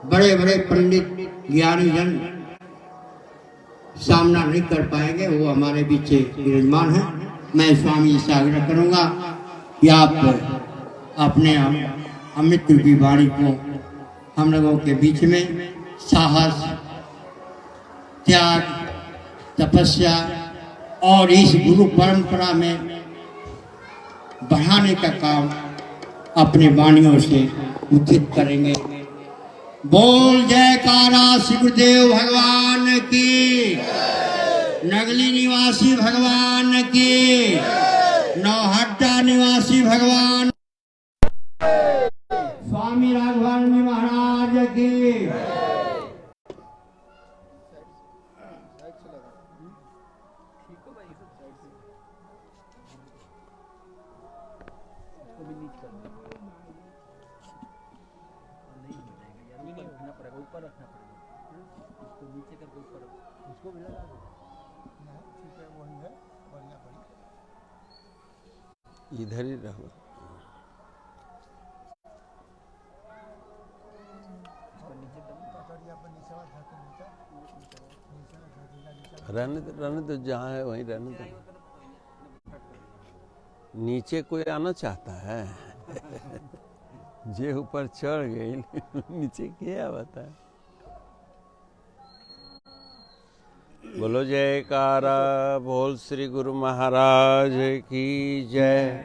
बड़े बड़े पंडित ज्ञानी जन सामना नहीं कर पाएंगे, वो हमारे बीच विराजमान है। मैं स्वामी से आग्रह करूंगा कि आप अपने अमृत की वाणी को हम लोगों के बीच में साहस, त्याग, तपस्या और इस गुरु परंपरा में बढ़ाने का काम अपने वाणियों से उचित करेंगे। बोल जयकारा श्री गुरुदेव भगवान की, नगली निवासी भगवान की, नौहट्टा निवासी भगवान, स्वामी राघवानंद महाराज की। ऊपर रखना पड़ेगा, इसको नीचे करके ऊपर इसको भी लगा दो। ठीक है, वही है, बढ़िया बढ़िया, इधर ही रहो। रहने तो जहाँ है वहीं रहने दो। नीचे कोई आना चाहता है जे ऊपर चढ़ गई नीचे क्या बता। बोलो जयकारा, बोल श्री गुरु महाराज की जय।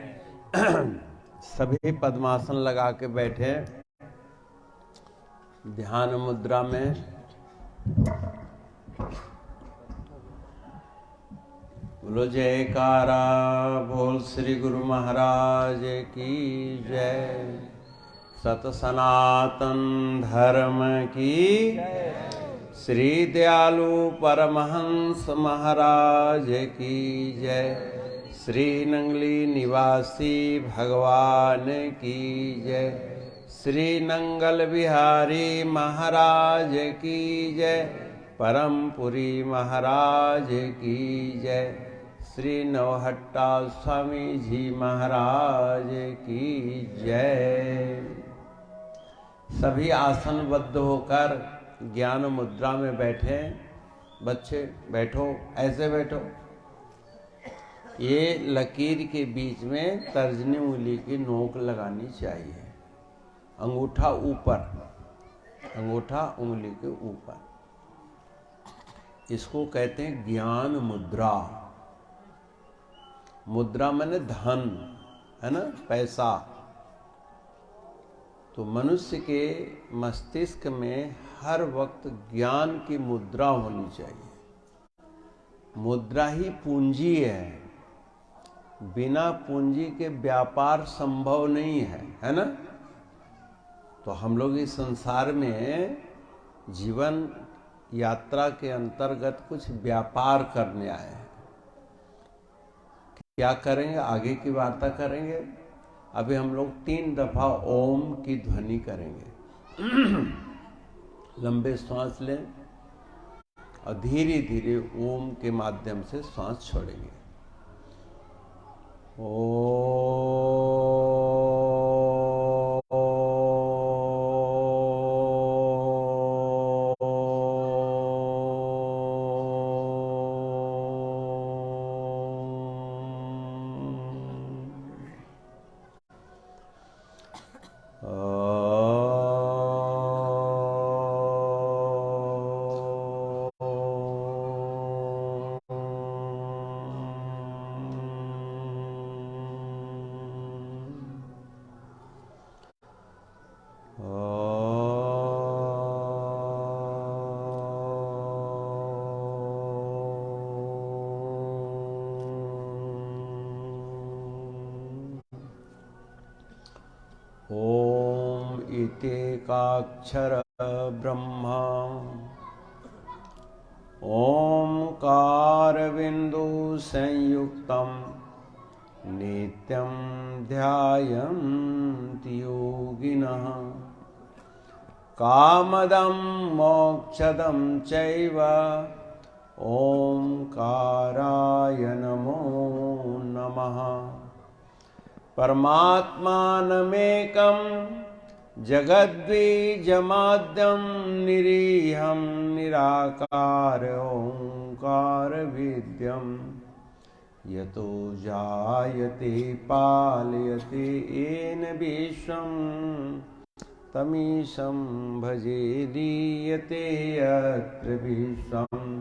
सभी पद्मासन लगा के बैठे ध्यान मुद्रा में। बोलो जयकारा, बोल श्री गुरु महाराज की जय। सत सनातन धर्म की, श्री दयालु परमहंस महाराज की जय। श्री नंगली निवासी भगवान की जय। श्री नंगल बिहारी महाराज की जय। परमपुरी महाराज की जय। श्री नौहट्टा स्वामी जी महाराज की जय। सभी आसनबद्ध होकर ज्ञान मुद्रा में बैठे। बच्चे बैठो, ऐसे बैठो। ये लकीर के बीच में तर्जनी उंगली की नोक लगानी चाहिए। अंगूठा ऊपर, अंगूठा उंगली के ऊपर। इसको कहते हैं ज्ञान मुद्रा। मुद्रा माने धन है ना, पैसा। तो मनुष्य के मस्तिष्क में हर वक्त ज्ञान की मुद्रा होनी चाहिए। मुद्रा ही पूंजी है। बिना पूंजी के व्यापार संभव नहीं है ना। तो हम लोग इस संसार में जीवन यात्रा के अंतर्गत कुछ व्यापार करने आए हैं। क्या करेंगे, आगे की वार्ता करेंगे। अभी हम लोग 3 दफा ओम की ध्वनि करेंगे। लंबे सांस लें और धीरे धीरे ओम के माध्यम से सांस छोड़ेंगे। ओम इत्येकाक्षर ब्रह्मा ओंकार बिंदु संयुक्तम नित्यं ध्यायन्ति योगिनः कामदं मोक्षदं चैव ओंकाराय नमो नमः। परमात्मानमेकं जगद्बीजमाद्यं निरीहं निराकार ओंकार वेद्यं यतो जायते पालयते येन विश्वं तमीशं भजे दीयते यत्र विश्वम्।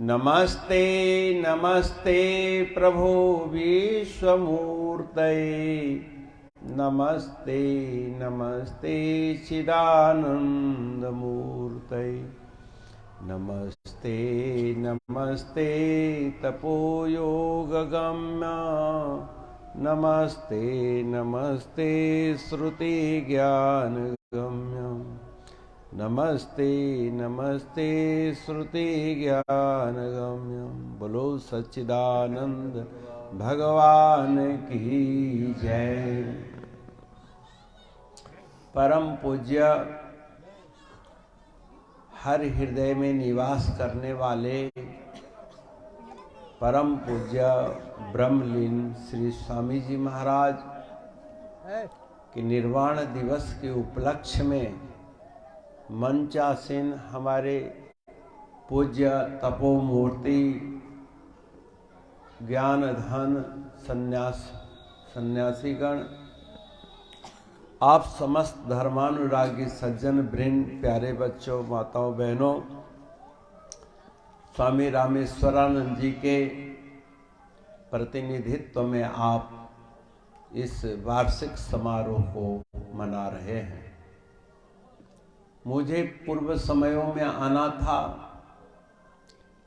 नमस्ते नमस्ते प्रभो विश्वमूर्तये, नमस्ते नमस्ते चिदानंदमूर्तये, नमस्ते नमस्ते तपोयोगगम्य, नमस्ते नमस्ते श्रुतिज्ञानगम्यं, नमस्ते नमस्ते श्रुतिज्ञानगम्यं। बोलो सच्चिदानंद भगवान की जय। परम पूज्य हर हृदय में निवास करने वाले परम पूज्य ब्रह्मलीन श्री स्वामी जी महाराज के निर्वाण दिवस के उपलक्ष्य में मंचासीन हमारे पूज्य तपोमूर्ति ज्ञान धन सन्यासीगण, आप समस्त धर्मानुरागी सज्जन वृंद, प्यारे बच्चों, माताओं, बहनों, स्वामी रामेश्वरानंद जी के प्रतिनिधित्व में आप इस वार्षिक समारोह को मना रहे हैं। मुझे पूर्व समयों में आना था,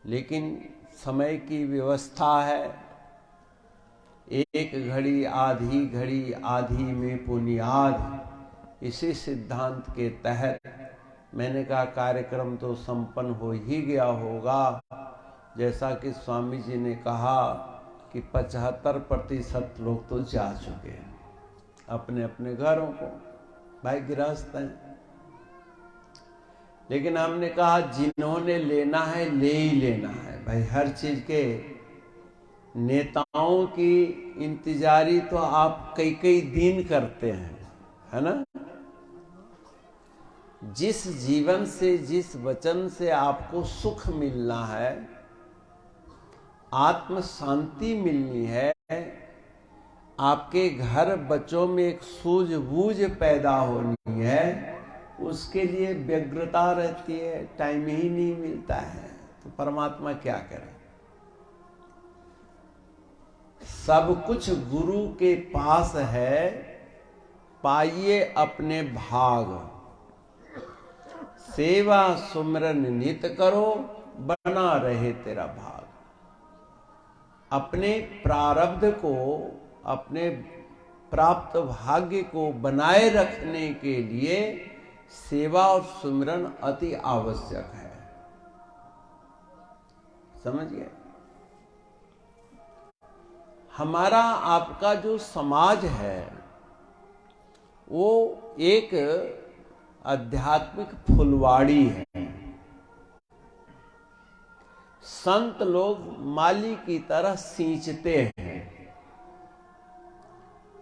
लेकिन समय की व्यवस्था है, एक घड़ी आधी में पुनियाद, इसी सिद्धांत के तहत मैंने कहा कार्यक्रम तो संपन्न हो ही गया होगा। जैसा कि स्वामी जी ने कहा कि 75% लोग तो जा चुके हैं अपने अपने घरों को, भाई गृहस्थ हैं। लेकिन हमने कहा जिन्होंने लेना है ले ही लेना है भाई। हर चीज के नेताओं की इंतजारी तो आप कई कई दिन करते हैं, है ना। जिस जीवन से, जिस वचन से आपको सुख मिलना है, आत्म शांति मिलनी है, आपके घर बच्चों में एक सूझबूझ पैदा होनी है, उसके लिए व्यग्रता रहती है, टाइम ही नहीं मिलता है। तो परमात्मा क्या करे? सब कुछ गुरु के पास है, पाइए अपने भाग। सेवा सुमरन नित करो, बना रहे तेरा भाग। अपने प्रारब्ध को, अपने प्राप्त भाग्य को बनाए रखने के लिए सेवा और सुमरन अति आवश्यक है। समझ गए? हमारा आपका जो समाज है वो एक आध्यात्मिक फुलवाड़ी है। संत लोग माली की तरह सींचते हैं।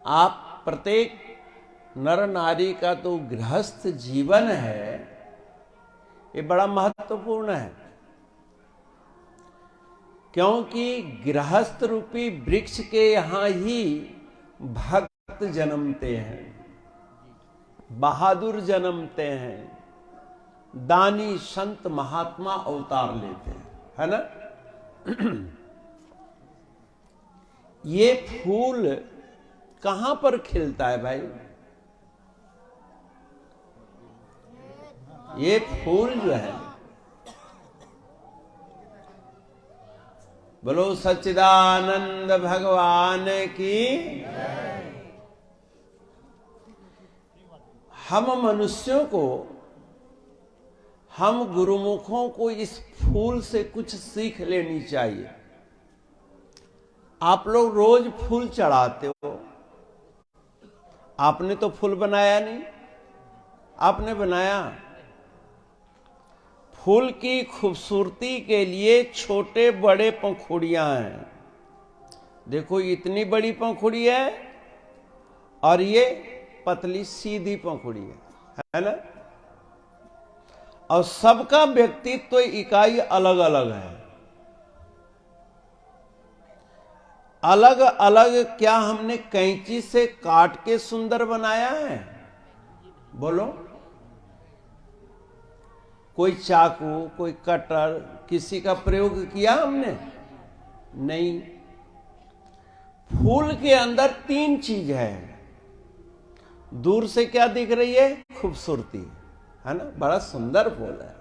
आप प्रत्येक नर नारी का तो गृहस्थ जीवन है, ये बड़ा महत्वपूर्ण है, क्योंकि गृहस्थ रूपी वृक्ष के यहां ही भक्त जन्मते हैं, बहादुर जन्मते हैं, दानी संत महात्मा अवतार लेते हैं, है ना। ये फूल कहां पर खिलता है भाई? ये फूल जो है, बोलो सच्चिदानंद भगवान की। हम मनुष्यों को, हम गुरुमुखों को इस फूल से कुछ सीख लेनी चाहिए। आप लोग रोज फूल चढ़ाते हो, आपने तो फूल बनाया नहीं, आपने बनाया। फूल की खूबसूरती के लिए छोटे बड़े पंखुड़ियां हैं। देखो इतनी बड़ी पंखुड़ी है और ये पतली सीधी पंखुड़ी है ना। और सबका व्यक्तित्व तो इकाई अलग अलग है। अलग अलग क्या हमने कैंची से काट के सुंदर बनाया है? बोलो। कोई चाकू, कोई कटर, किसी का प्रयोग किया हमने? नहीं। फूल के अंदर 3 चीज है। दूर से क्या दिख रही है? खूबसूरती, है ना, बड़ा सुंदर फूल है।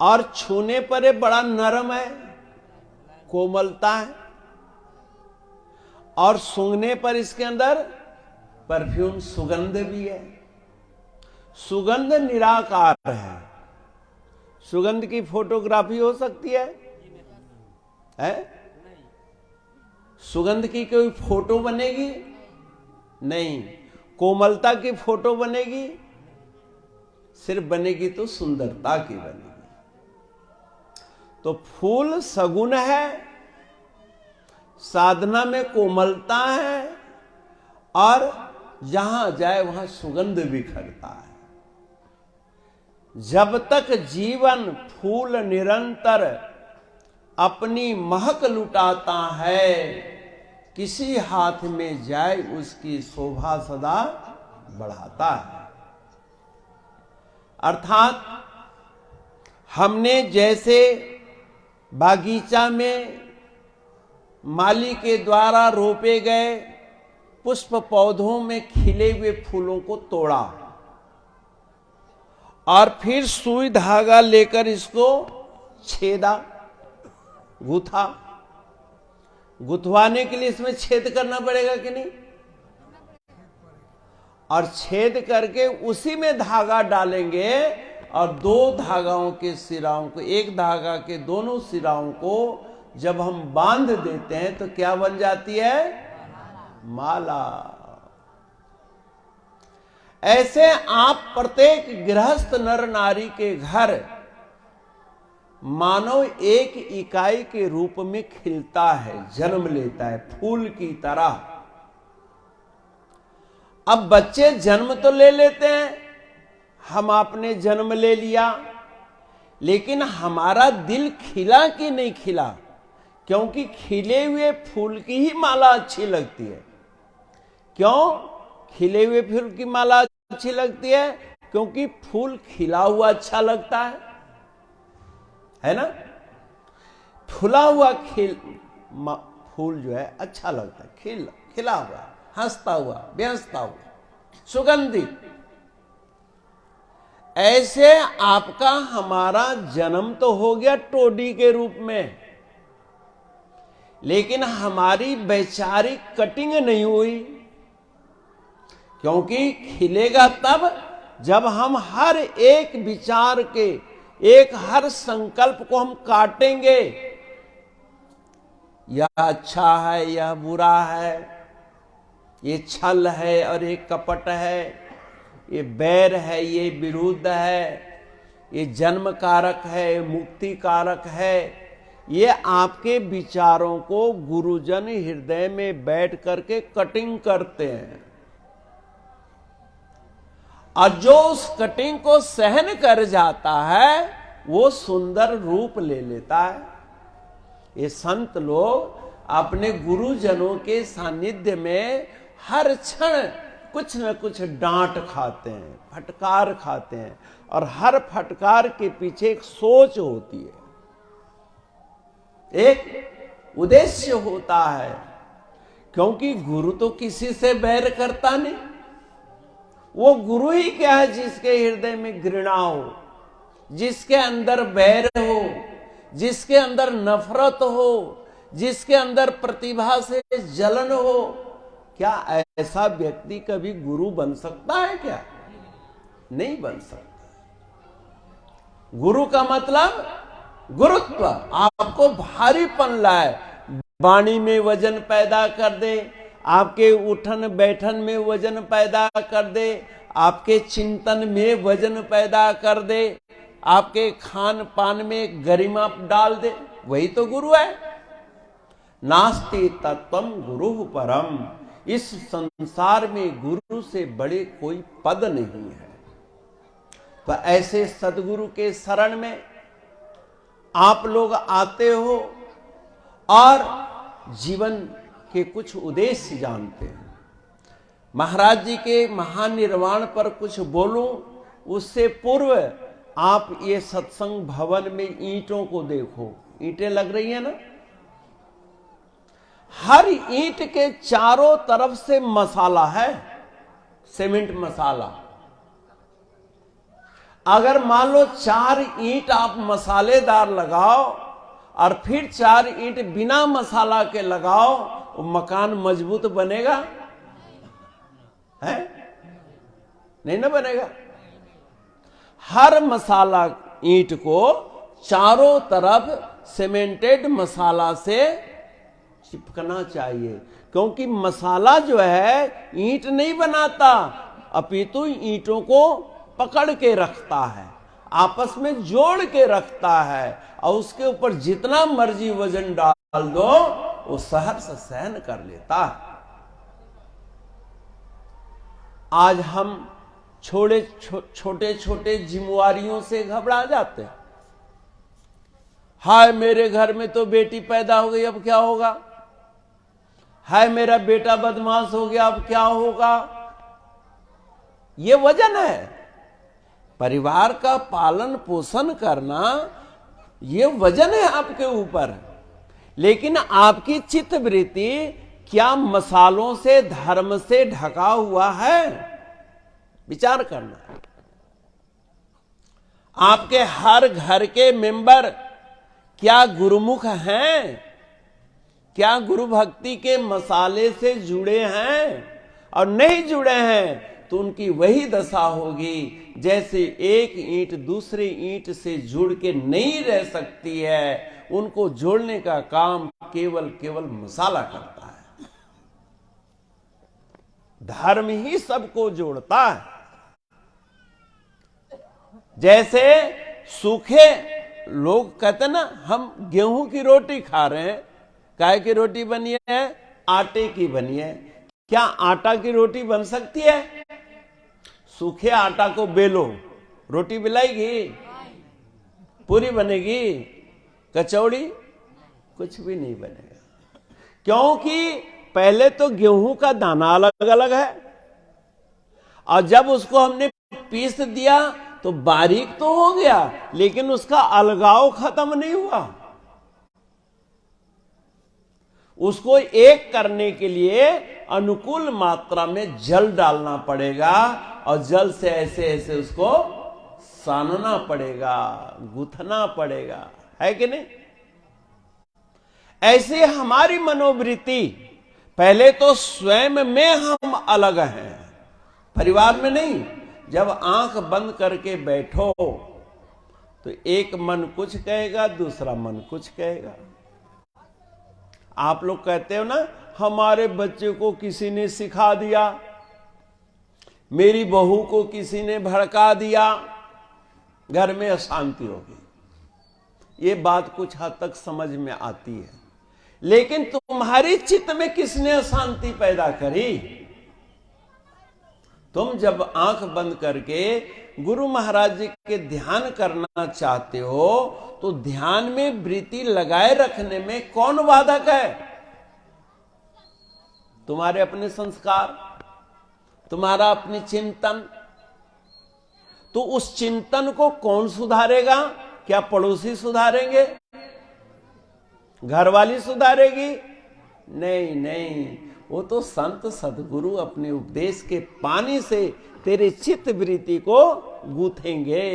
और छूने पर ये बड़ा नरम है, कोमलता है। और सूंघने पर इसके अंदर परफ्यूम, सुगंध भी है। सुगंध निराकार है। सुगंध की फोटोग्राफी हो सकती है? सुगंध की कोई फोटो बनेगी? नहीं। कोमलता की फोटो बनेगी? सिर्फ बनेगी तो सुंदरता की बनेगी। तो फूल सगुण है, साधना में कोमलता है, और जहां जाए वहां सुगंध बिखरता है। जब तक जीवन फूल निरंतर अपनी महक लुटाता है, किसी हाथ में जाए उसकी शोभा सदा बढ़ाता है। अर्थात हमने जैसे बागीचा में माली के द्वारा रोपे गए पुष्प पौधों में खिले हुए फूलों को तोड़ा और फिर सुई धागा लेकर इसको छेदा, गुथा। गुथवाने के लिए इसमें छेद करना पड़ेगा कि नहीं? और छेद करके उसी में धागा डालेंगे और 2 धागाओं के सिराओं को, एक धागा के दोनों सिराओं को जब हम बांध देते हैं तो क्या बन जाती है? माला। ऐसे आप प्रत्येक गृहस्थ नर नारी के घर मानव एक इकाई के रूप में खिलता है, जन्म लेता है, फूल की तरह। अब बच्चे जन्म तो ले लेते हैं, हम आपने जन्म ले लिया, लेकिन हमारा दिल खिला कि नहीं खिला? क्योंकि खिले हुए फूल की ही माला अच्छी लगती है। क्यों खिले हुए फूल की माला अच्छी लगती है? क्योंकि फूल खिला हुआ अच्छा लगता है ना। फुला हुआ फूल जो है अच्छा लगता है, खिला हुआ, हंसता हुआ, व्यंसता हुआ, सुगंधित। ऐसे आपका हमारा जन्म तो हो गया टोडी के रूप में, लेकिन हमारी वैचारिक कटिंग नहीं हुई। क्योंकि खिलेगा तब जब हम हर एक विचार के, एक हर संकल्प को हम काटेंगे। यह अच्छा है, यह बुरा है, ये छल है और ये कपट है, ये बैर है, ये विरुद्ध है, ये जन्म कारक है, मुक्ति कारक है। ये आपके विचारों को गुरुजन हृदय में बैठ करके कटिंग करते हैं, और जो उस कटिंग को सहन कर जाता है वो सुंदर रूप ले लेता है। ये संत लोग अपने गुरुजनों के सानिध्य में हर क्षण कुछ न कुछ डांट खाते हैं, फटकार खाते हैं, और हर फटकार के पीछे एक सोच होती है, एक उद्देश्य होता है। क्योंकि गुरु तो किसी से बैर करता नहीं। वो गुरु ही क्या है जिसके हृदय में घृणा हो, जिसके अंदर बैर हो, जिसके अंदर नफरत हो, जिसके अंदर प्रतिभा से जलन हो। क्या ऐसा व्यक्ति कभी गुरु बन सकता है? क्या नहीं बन सकता। गुरु का मतलब गुरुत्व, आपको भारीपन लाए, वाणी में वजन पैदा कर दे, आपके उठन बैठन में वजन पैदा कर दे, आपके चिंतन में वजन पैदा कर दे, आपके खान पान में गरिमा डाल दे। वही तो गुरु है। नास्ति तत्वम गुरु परम, इस संसार में गुरु से बड़े कोई पद नहीं है। तो ऐसे सदगुरु के शरण में आप लोग आते हो और जीवन के कुछ उद्देश्य जानते हैं। महाराज जी के महानिर्वाण पर कुछ बोलूं उससे पूर्व आप ये सत्संग भवन में ईंटों को देखो, ईंटें लग रही है ना, हर ईंट के चारों तरफ से मसाला है, सीमेंट मसाला। अगर मान लो 4 ईंट आप मसालेदार लगाओ और फिर 4 ईंट बिना मसाला के लगाओ, वो मकान मजबूत बनेगा? है नहीं ना बनेगा। हर मसाला ईंट को चारों तरफ सीमेंटेड मसाला से चिपकना चाहिए, क्योंकि मसाला जो है ईंट नहीं बनाता, अपितु ईंटों को पकड़ के रखता है, आपस में जोड़ के रखता है, और उसके ऊपर जितना मर्जी वजन डाल दो वो सहर्ष सहन कर लेता है। आज हम छोटे छोटे जिम्मेवारियों से घबरा जाते हैं। हाय मेरे घर में तो बेटी पैदा हो गई, अब क्या होगा? हाय मेरा बेटा बदमाश हो गया, अब क्या होगा? ये वजन है। परिवार का पालन पोषण करना ये वजन है आपके ऊपर। लेकिन आपकी चित्तवृत्ति क्या मसालों से, धर्म से ढका हुआ है? विचार करना। आपके हर घर के मेंबर क्या गुरुमुख हैं? क्या गुरु भक्ति के मसाले से जुड़े हैं? और नहीं जुड़े हैं तो उनकी वही दशा होगी जैसे एक ईंट दूसरे ईंट से जुड़ के नहीं रह सकती है। उनको जोड़ने का काम केवल मसाला करता है। धर्म ही सबको जोड़ता है। जैसे सूखे लोग कहते ना, हम गेहूं की रोटी खा रहे हैं, काय की रोटी बनी है? आटे की बनी है। क्या आटा की रोटी बन सकती है? सूखे आटा को बेलो, रोटी बेलाएगी? पूरी बनेगी? कचौड़ी? कुछ भी नहीं बनेगा। क्योंकि पहले तो गेहूं का दाना अलग अलग है, और जब उसको हमने पीस दिया तो बारीक तो हो गया, लेकिन उसका अलगाव खत्म नहीं हुआ। उसको एक करने के लिए अनुकूल मात्रा में जल डालना पड़ेगा, और जल से ऐसे ऐसे उसको सानना पड़ेगा, गूंथना पड़ेगा, है कि नहीं? ऐसे हमारी मनोवृत्ति, पहले तो स्वयं में हम अलग हैं, परिवार में नहीं। जब आंख बंद करके बैठो तो एक मन कुछ कहेगा, दूसरा मन कुछ कहेगा। आप लोग कहते हो ना, हमारे बच्चे को किसी ने सिखा दिया, मेरी बहू को किसी ने भड़का दिया, घर में अशांति होगी। ये बात कुछ हद तक समझ में आती है, लेकिन तुम्हारी चित्त में किसने अशांति पैदा करी? तुम जब आंख बंद करके गुरु महाराज जी के ध्यान करना चाहते हो तो ध्यान में वृत्ति लगाए रखने में कौन बाधक है? तुम्हारे अपने संस्कार, तुम्हारा अपनी चिंतन। तो उस चिंतन को कौन सुधारेगा? क्या पड़ोसी सुधारेंगे? घरवाली सुधारेगी? नहीं नहीं, वो तो संत सदगुरु अपने उपदेश के पानी से तेरे चित्त वृत्ति को गूंथेंगे।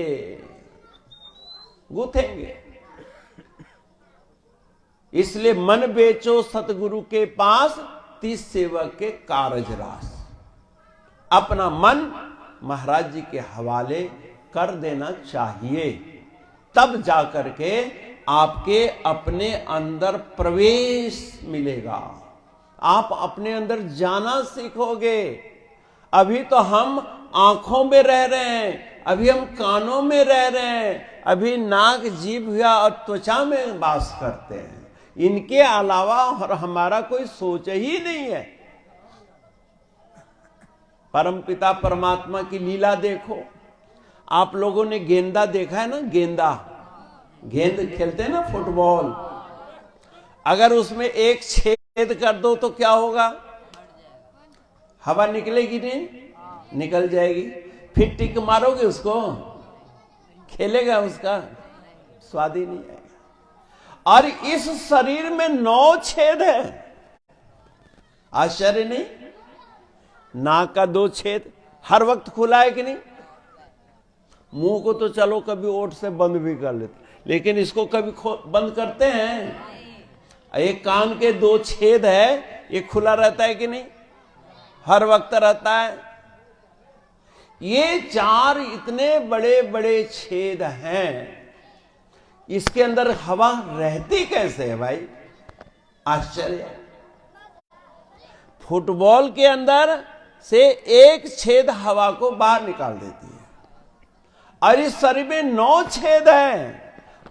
इसलिए मन बेचो सतगुरु के पास, 30 सेवक के कारज रास। अपना मन महाराज जी के हवाले कर देना चाहिए, तब जाकर के आपके अपने अंदर प्रवेश मिलेगा, आप अपने अंदर जाना सीखोगे। अभी तो हम आंखों में रह रहे हैं, अभी हम कानों में रह रहे हैं, अभी नाक, जीभ और त्वचा में वास करते हैं। इनके अलावा और हमारा कोई सोच ही नहीं है। परमपिता परमात्मा की लीला देखो। आप लोगों ने गेंदा देखा है ना, गेंद खेलते हैं ना फुटबॉल, अगर उसमें एक छेद कर दो तो क्या होगा? हवा निकलेगी नहीं? निकल जाएगी। फिर टिक मारोगे उसको, खेलेगा, उसका स्वाद ही नहीं आएगा। और इस शरीर में 9 छेद है, आश्चर्य नहीं? नाक का 2 छेद हर वक्त खुला है कि नहीं? मुंह को तो चलो कभी ओठ से बंद भी कर लेते, लेकिन इसको कभी बंद करते हैं? एक कान के 2 छेद है, ये खुला रहता है कि नहीं? हर वक्त रहता है। ये 4 इतने बड़े बड़े छेद हैं, इसके अंदर हवा रहती कैसे है भाई? आश्चर्य। फुटबॉल के अंदर से एक छेद हवा को बाहर निकाल देती है, और इस शरीर में 9 छेद है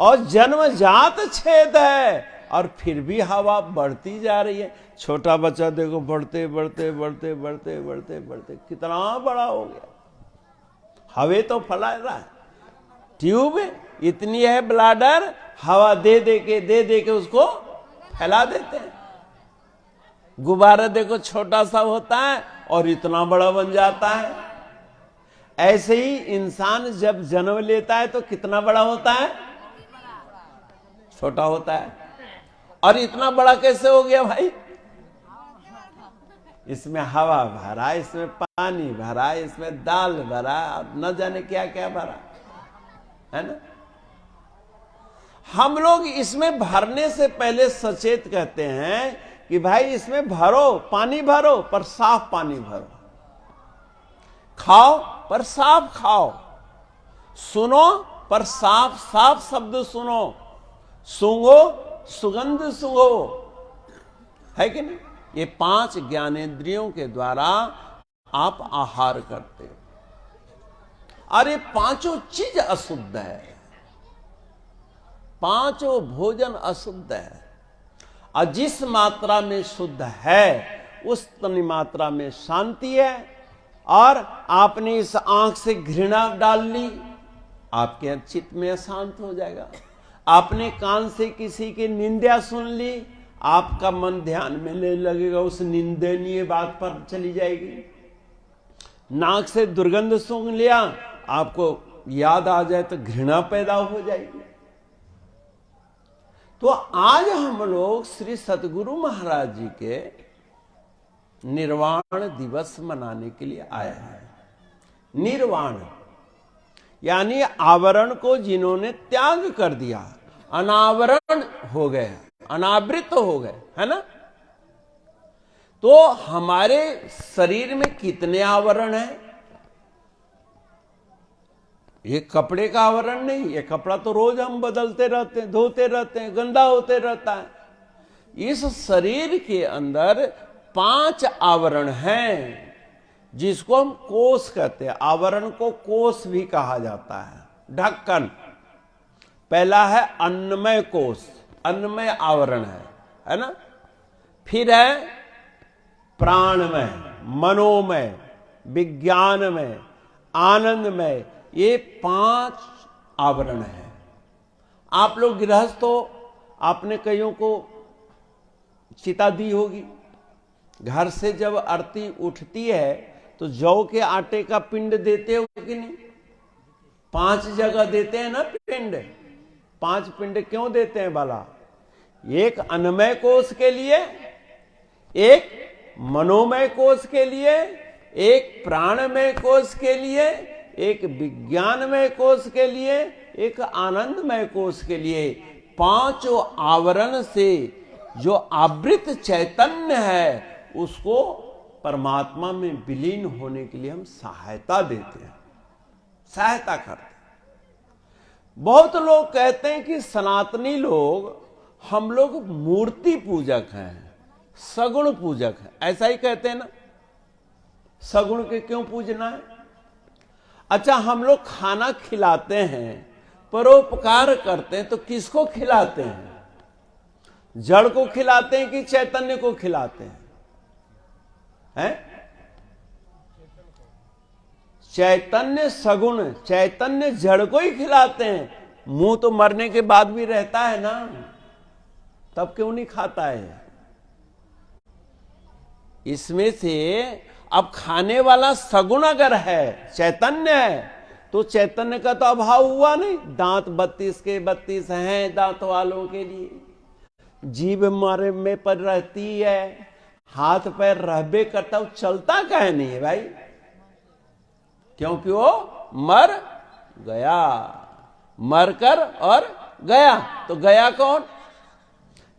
और जन्मजात छेद है, और फिर भी हवा बढ़ती जा रही है। छोटा बच्चा देखो, बढ़ते बढ़ते बढ़ते बढ़ते बढ़ते बढ़ते कितना बड़ा हो गया, हवे तो फैला रहा है। ट्यूब इतनी है, ब्लाडर, हवा दे दे के उसको फैला देते हैं। गुब्बारा देखो, छोटा सा होता है और इतना बड़ा बन जाता है। ऐसे ही इंसान जब जन्म लेता है तो कितना बड़ा होता है? छोटा होता है। और इतना बड़ा कैसे हो गया भाई? इसमें हवा भरा, इसमें पानी भरा, इसमें दाल भरा, न जाने क्या क्या भरा है ना। हम लोग इसमें भरने से पहले सचेत कहते हैं कि भाई इसमें भरो, पानी भरो, पर साफ पानी भरो, खाओ पर साफ खाओ, सुनो पर साफ साफ शब्द सुनो, सूंघो सुगंध सूंघो, है कि नहीं? ये 5 ज्ञानेंद्रियों के द्वारा आप आहार करते हो, और ये 5 चीज अशुद्ध है, 5 भोजन अशुद्ध है। और जिस मात्रा में शुद्ध है उस मात्रा में शांति है। और आपने इस आंख से घृणा डाल ली, आपके चित्त में अशांत हो जाएगा। आपने कान से किसी की निंदा सुन ली, आपका मन ध्यान में ले लगेगा, उस निंदनीय बात पर चली जाएगी। नाक से दुर्गंध सूंघ लिया, आपको याद आ जाए तो घृणा पैदा हो जाएगी। तो आज हम लोग श्री सतगुरु महाराज जी के निर्वाण दिवस मनाने के लिए आए हैं। निर्वाण यानी आवरण को जिन्होंने त्याग कर दिया, अनावरण हो गए, अनावृत हो गए, है ना। तो हमारे शरीर में कितने आवरण हैं? ये कपड़े का आवरण नहीं, ये कपड़ा तो रोज हम बदलते रहते हैं, धोते रहते हैं, गंदा होते रहता है। इस शरीर के अंदर 5 आवरण हैं, जिसको हम कोष कहते हैं। आवरण को कोष भी कहा जाता है। ढक्कन पहला है अन्नमय कोष, अन्नमय आवरण है ना। फिर है प्राणमय, मनोमय, विज्ञानमय, आनंदमय। ये 5 आवरण है। आप लोग गृहस्थ हो, आपने कईयों को चिता दी होगी। घर से जब आरती उठती है तो जौ के आटे का पिंड देते हो कि नहीं? 5 जगह देते हैं ना पिंड। 5 पिंड क्यों देते हैं भला? एक अन्नमय कोष के लिए, एक मनोमय कोष के लिए, एक प्राणमय कोष के लिए, एक विज्ञानमय कोष के लिए, एक आनंदमय कोष के लिए। 5 आवरण से जो आवृत चैतन्य है उसको परमात्मा में विलीन होने के लिए हम सहायता देते हैं, सहायता करते हैं। बहुत लोग कहते हैं कि सनातनी लोग, हम लोग मूर्ति पूजक हैं, सगुण पूजक हैं, ऐसा ही कहते हैं ना। सगुण के क्यों पूजना है? अच्छा, हम लोग खाना खिलाते हैं, परोपकार करते हैं, तो किसको खिलाते हैं? जड़ को खिलाते हैं कि चैतन्य को खिलाते हैं? चैतन्य सगुण, चैतन्य जड़ को ही खिलाते हैं। मुंह तो मरने के बाद भी रहता है ना, तब क्यों नहीं खाता है? इसमें से अब खाने वाला सगुण अगर है, चैतन्य है, तो चैतन्य का तो अभाव हुआ नहीं। दांत 32 के 32 हैं दांत वालों के लिए, जीभ मारे में पर रहती है, हाथ पैर रहबे करता, वो चलता काहे नहीं है भाई? क्योंकि वो मर गया, मरकर और गया। तो गया कौन?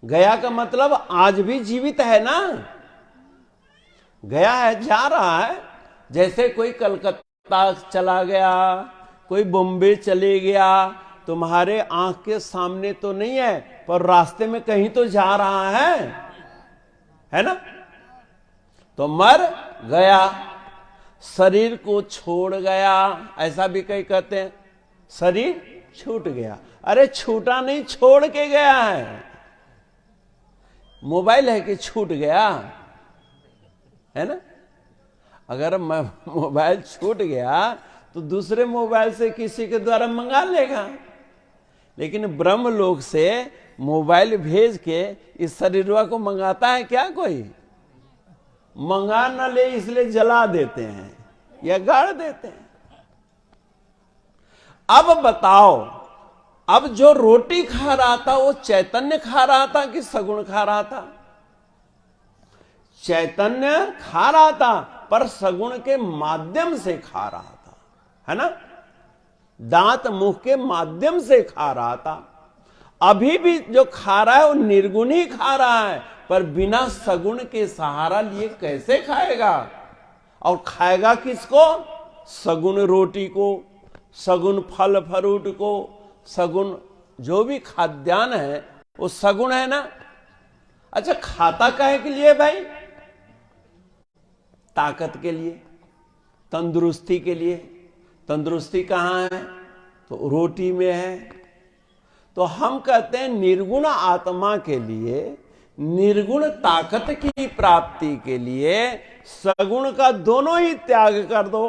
गया का मतलब आज भी जीवित है ना, गया है, जा रहा है। जैसे कोई कलकत्ता चला गया, कोई बॉम्बे चले गया, तुम्हारे आंख के सामने तो नहीं है, पर रास्ते में कहीं तो जा रहा है ना? तो मर गया, शरीर को छोड़ गया, ऐसा भी कई कहते हैं, शरीर छूट गया। अरे छूटा नहीं, छोड़ के गया है। मोबाइल है कि छूट गया है ना? अगर मोबाइल छूट गया तो दूसरे मोबाइल से किसी के द्वारा मंगा लेगा, लेकिन ब्रह्मलोक से मोबाइल भेज के इस शरीरवा को मंगाता है क्या कोई? मंगा न ले इसलिए जला देते हैं या गाड़ देते हैं। अब बताओ, अब जो रोटी खा रहा था वो चैतन्य खा रहा था कि सगुण खा रहा था? चैतन्य खा रहा था, पर सगुण के माध्यम से खा रहा था, है ना? दांत मुख के माध्यम से खा रहा था। अभी भी जो खा रहा है वो निर्गुण ही खा रहा है, पर बिना सगुण के सहारा लिए कैसे खाएगा? और खाएगा किसको? सगुण रोटी को, सगुण फल फ्रूट को, सगुण जो भी खाद्यान्न है वो सगुण है ना। अच्छा, खाता काहे के लिए भाई? ताकत के लिए, तंदुरुस्ती के लिए। तंदुरुस्ती कहां है? तो रोटी में है। तो हम कहते हैं निर्गुण आत्मा के लिए, निर्गुण ताकत की प्राप्ति के लिए सगुण का दोनों ही त्याग कर दो।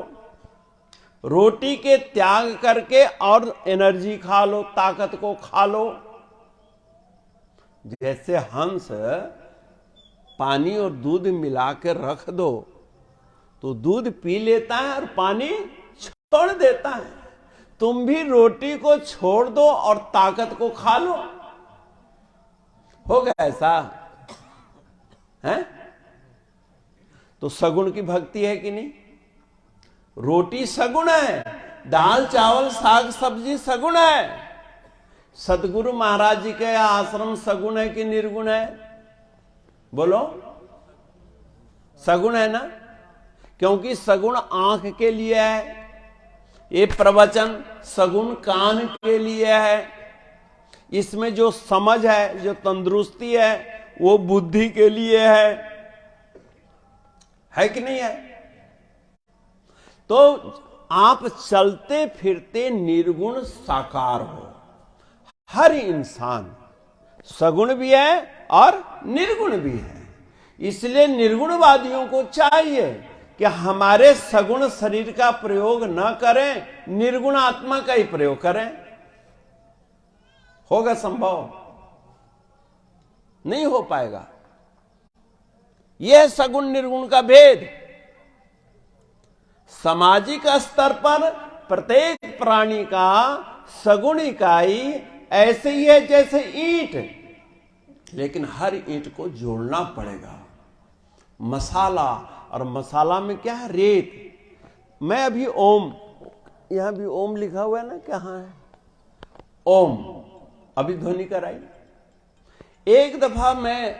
रोटी के त्याग करके और एनर्जी खा लो, ताकत को खा लो। जैसे हंस पानी और दूध मिला के रख दो तो दूध पी लेता है और पानी छोड़ देता है। तुम भी रोटी को छोड़ दो और ताकत को खा लो। होगा ऐसा? है? तो सगुण की भक्ति है कि नहीं? रोटी सगुण है, दाल चावल साग सब्जी सगुण है। सतगुरु महाराज जी के आश्रम सगुण है कि निर्गुण है? बोलो, सगुण है ना? क्योंकि सगुण आंख के लिए है, ये प्रवचन सगुण कान के लिए है, इसमें जो समझ है, जो तंदुरुस्ती है, वो बुद्धि के लिए है कि नहीं है? तो आप चलते फिरते निर्गुण साकार हो। हर इंसान सगुण भी है और निर्गुण भी है। इसलिए निर्गुणवादियों को चाहिए कि हमारे सगुण शरीर का प्रयोग न करें, निर्गुण आत्मा का ही प्रयोग करें। होगा संभव? नहीं हो पाएगा। यह सगुण निर्गुण का भेद। सामाजिक स्तर पर प्रत्येक प्राणी का सगुण इकाई ऐसे ही है जैसे ईंट, लेकिन हर ईंट को जोड़ना पड़ेगा। मसाला, और मसाला में क्या है? रेत। मैं अभी ओम, यहां भी ओम लिखा हुआ है ना, कहां है ओम? अभी ध्वनि कराई। एक दफा मैं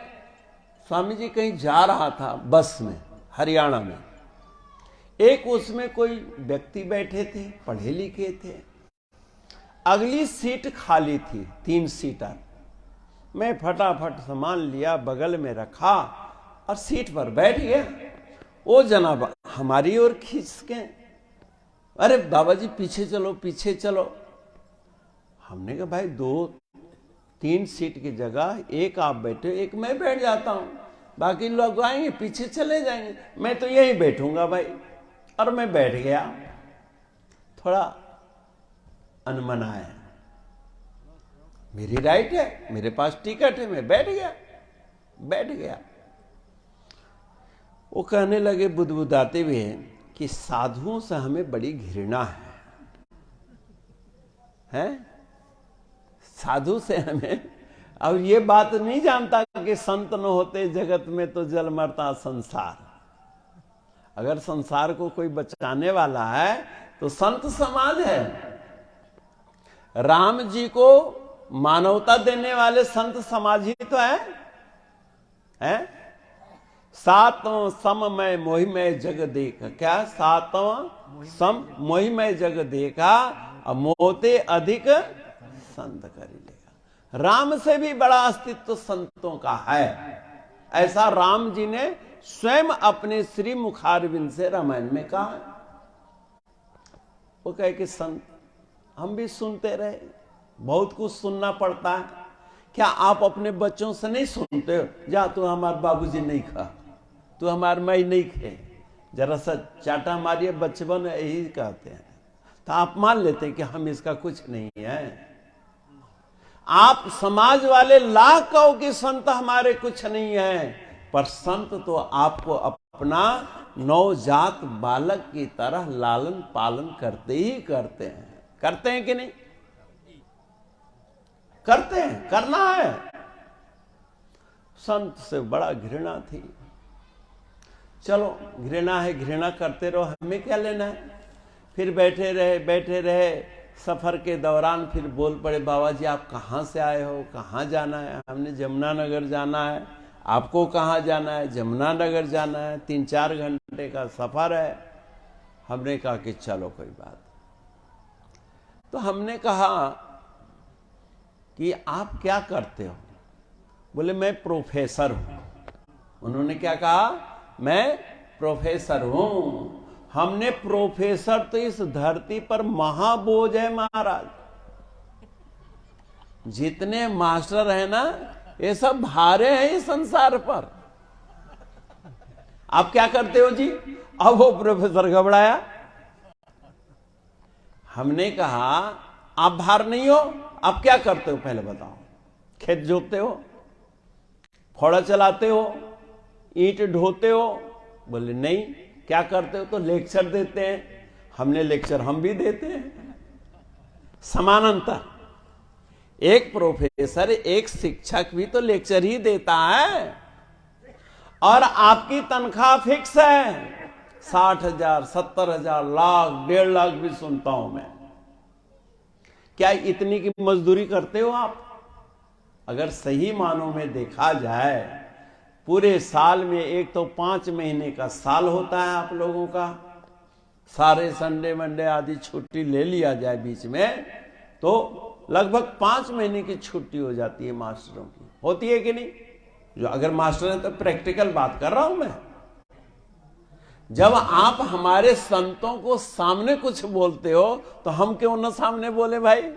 स्वामी जी कहीं जा रहा था बस में, हरियाणा में। एक उसमें कोई व्यक्ति बैठे थे, पढ़े लिखे थे। अगली सीट खाली थी, 3 सीटर। मैं फटाफट सामान लिया, बगल में रखा और सीट पर बैठ गया। वो जनाब हमारी ओर खींच के, अरे बाबा जी पीछे चलो, पीछे चलो। हमने कहा भाई 2-3 सीट की जगह एक आप बैठे, एक मैं बैठ जाता हूं, बाकी लोग आएंगे पीछे चले जाएंगे, मैं तो यहीं बैठूंगा भाई। और मैं बैठ गया। थोड़ा अनमना है, मेरी राइट है, मेरे पास टिकट है, मैं बैठ गया। वो कहने लगे बुदबुदाते हुए कि साधुओं से हमें बड़ी घृणा है? साधु से हमें, अब ये बात नहीं जानता कि संत न होते जगत में तो जल मरता संसार। अगर संसार को कोई बचाने वाला है तो संत समाज है। राम जी को मानवता देने वाले संत समाज ही तो है? सातों सममय मोहिमय जग देखा, क्या सातों सम मोहिमय जग देखा, अब मोते अधिक संत कर लेगा। राम से भी बड़ा अस्तित्व संतों का है, ऐसा राम जी ने स्वयं अपने श्री मुखारविंद से रामायण में कहा है। वो कहे कि संत, हम भी सुनते रहे, बहुत कुछ सुनना पड़ता है। क्या आप अपने बच्चों से नहीं सुनते हो? जा तू हमारे बाबूजी नहीं खा, तू हमारे मई नहीं खे, जरा सा चाटा मारिए, बचपन यही कहते हैं। तो आप मान लेते हैं कि हम इसका कुछ नहीं है। आप समाज वाले लाख कहो कि संत हमारे कुछ नहीं है, पर संत तो आपको अपना नवजात बालक की तरह लालन पालन करते ही करते हैं कि नहीं? करते हैं, करना है। संत से बड़ा घृणा थी। चलो घृणा है, घृणा करते रहो, हमें क्या लेना है। फिर बैठे रहे। सफर के दौरान फिर बोल पड़े, बाबा जी आप कहाँ से आए हो, कहाँ जाना है? हमने जमुनानगर जाना है। आपको कहाँ जाना है? जमुनानगर जाना है, 3-4 घंटे का सफर है। हमने कहा कि चलो कोई बात। तो हमने कहा कि आप क्या करते हो? बोले मैं प्रोफेसर हूं। उन्होंने क्या कहा? मैं प्रोफेसर हूं। हमने प्रोफेसर तो इस धरती पर महाबोझ है महाराज। जितने मास्टर है ना, ये सब भारे हैं इस संसार पर। आप क्या करते हो जी? अब वो प्रोफेसर घबराया। हमने कहा आप भार नहीं हो, आप क्या करते हो पहले बताओ? खेत जोतते हो, फोड़ा चलाते हो, ईंट ढोते हो? बोले नहीं। क्या करते हो? तो लेक्चर देते हैं। हमने लेक्चर हम भी देते हैं। समानांतर एक प्रोफेसर, एक शिक्षक भी तो लेक्चर ही देता है। और आपकी तनख्वाह फिक्स है, 60,000, 70,000, लाख, 1.5 लाख भी सुनता हूं मैं। क्या इतनी की मजदूरी करते हो आप? अगर सही मानों में देखा जाए, पूरे साल में एक तो 5 महीने का साल होता है आप लोगों का, सारे संडे मंडे आदि छुट्टी ले लिया जाए बीच में, तो लगभग 5 महीने की छुट्टी हो जाती है मास्टरों की। होती है कि नहीं? जो अगर मास्टर है तो प्रैक्टिकल बात कर रहा हूं मैं। जब आप हमारे संतों को सामने कुछ बोलते हो तो हम क्यों ना सामने बोले भाई?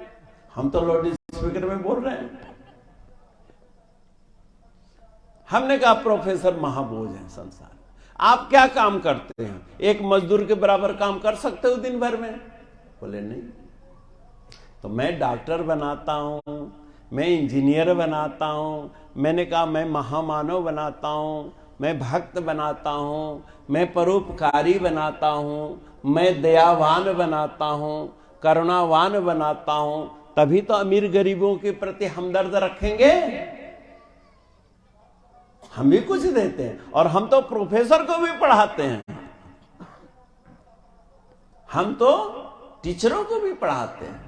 हम तो लाउड स्पीकर में बोल रहे हैं। हमने कहा प्रोफेसर महाबोझ है संसार। आप क्या काम करते हैं? एक मजदूर के बराबर काम कर सकते हो दिन भर में? बोले नहीं। तो मैं डॉक्टर बनाता हूं, मैं इंजीनियर बनाता हूं, मैंने कहा मैं महामानव बनाता हूं, मैं भक्त बनाता हूं, मैं परोपकारी बनाता हूं, मैं दयावान बनाता हूं, करुणावान बनाता हूं, तभी तो अमीर गरीबों के प्रति हमदर्द रखेंगे। हम भी कुछ देते हैं। और हम तो प्रोफेसर को भी पढ़ाते हैं, हम तो टीचरों को भी पढ़ाते हैं।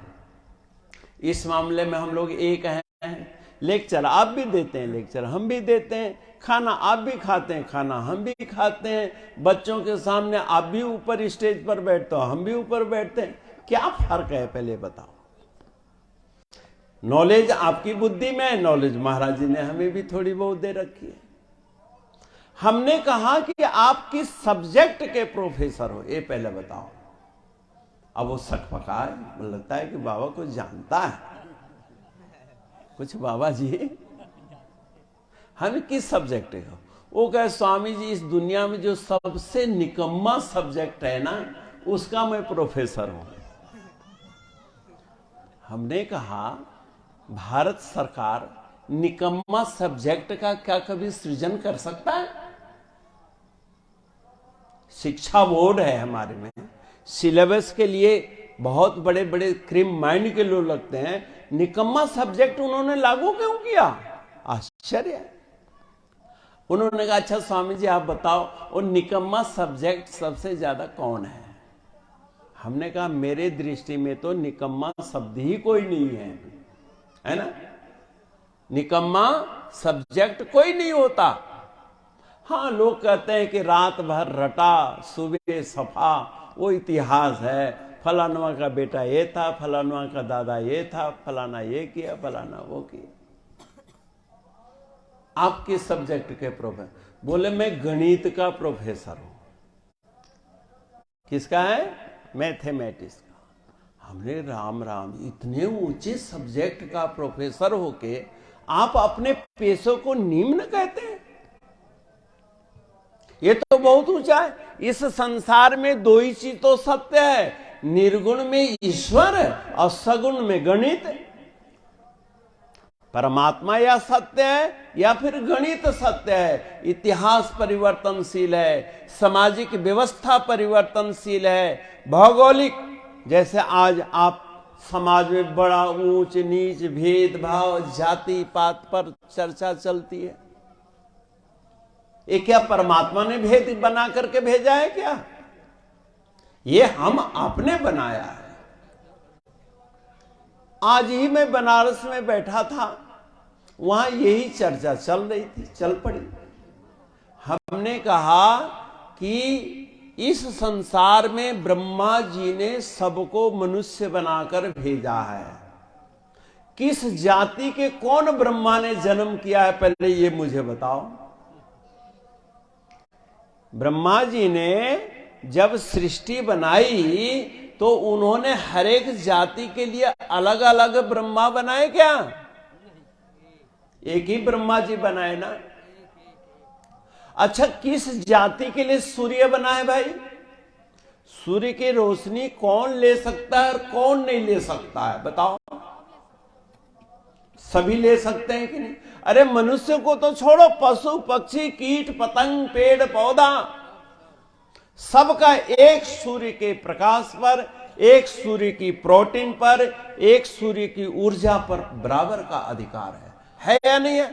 इस मामले में हम लोग एक हैं। लेक्चर आप भी देते हैं, लेक्चर हम भी देते हैं, खाना आप भी खाते हैं, खाना हम भी खाते हैं। बच्चों के सामने आप भी ऊपर स्टेज पर बैठते हो, हम भी ऊपर बैठते हैं। क्या फर्क है पहले बताओ? नॉलेज आपकी बुद्धि में है, नॉलेज महाराज जी ने हमें भी थोड़ी बहुत दे रखी है। हमने कहा कि आप किस सब्जेक्ट के प्रोफेसर हो, ये पहले बताओ। अब वो सकपका है, मुझे लगता है कि बाबा कुछ जानता है कुछ। बाबा जी हम किस सब्जेक्ट हो? वो कहे स्वामी जी इस दुनिया में जो सबसे निकम्मा सब्जेक्ट है ना, उसका मैं प्रोफेसर हूं। हमने कहा भारत सरकार निकम्मा सब्जेक्ट का क्या कभी सृजन कर सकता है? शिक्षा बोर्ड है हमारे में, सिलेबस के लिए बहुत बड़े बड़े क्रीम माइंड के लोग लगते हैं, निकम्मा सब्जेक्ट उन्होंने लागू क्यों किया? आश्चर्य है। उन्होंने कहा अच्छा स्वामी जी आप बताओ वो निकम्मा सब्जेक्ट सबसे ज्यादा कौन है? हमने कहा मेरे दृष्टि में तो निकम्मा शब्द ही कोई नहीं है ना? निकम्मा सब्जेक्ट कोई नहीं होता। हाँ, लोग कहते हैं कि रात भर रटा सुबह सफा, वो इतिहास है, फलानवा का बेटा ये था, फलानवा का दादा ये था, फलाना ये किया, फलाना वो किया। आप किस सब्जेक्ट के प्रोफेसर? बोले मैं गणित का प्रोफेसर हूं। किसका है? मैथमेटिक्स का। हमने राम राम, इतने ऊंचे सब्जेक्ट का प्रोफेसर होके आप अपने पेशों को निम्न कहते हैं? ये तो बहुत ऊंचा है। इस संसार में दो ही चीज तो सत्य है, निर्गुण में ईश्वर और सगुण में गणित। परमात्मा या सत्य है या फिर गणित सत्य है। इतिहास परिवर्तनशील है, सामाजिक व्यवस्था परिवर्तनशील है, भौगोलिक, जैसे आज आप समाज में बड़ा ऊंच नीच भेदभाव जाति पात पर चर्चा चलती है। ये क्या परमात्मा ने भेद बना करके भेजा है क्या? ये हम आपने बनाया है। आज ही मैं बनारस में बैठा था, वहां यही चर्चा चल रही थी, चल पड़ी। हमने कहा कि इस संसार में ब्रह्मा जी ने सबको मनुष्य बनाकर भेजा है। किस जाति के कौन ब्रह्मा ने जन्म किया है, पहले ये मुझे बताओ। ब्रह्मा जी ने जब सृष्टि बनाई तो उन्होंने हर एक जाति के लिए अलग अलग ब्रह्मा बनाए क्या? एक ही ब्रह्मा जी बनाए ना। अच्छा, किस जाति के लिए सूर्य बना है भाई? सूर्य की रोशनी कौन ले सकता है और कौन नहीं ले सकता है, बताओ। सभी ले सकते हैं कि नहीं? अरे मनुष्य को तो छोड़ो, पशु पक्षी कीट पतंग पेड़ पौधा सबका एक सूर्य के प्रकाश पर, एक सूर्य की प्रोटीन पर, एक सूर्य की ऊर्जा पर बराबर का अधिकार है या नहीं है?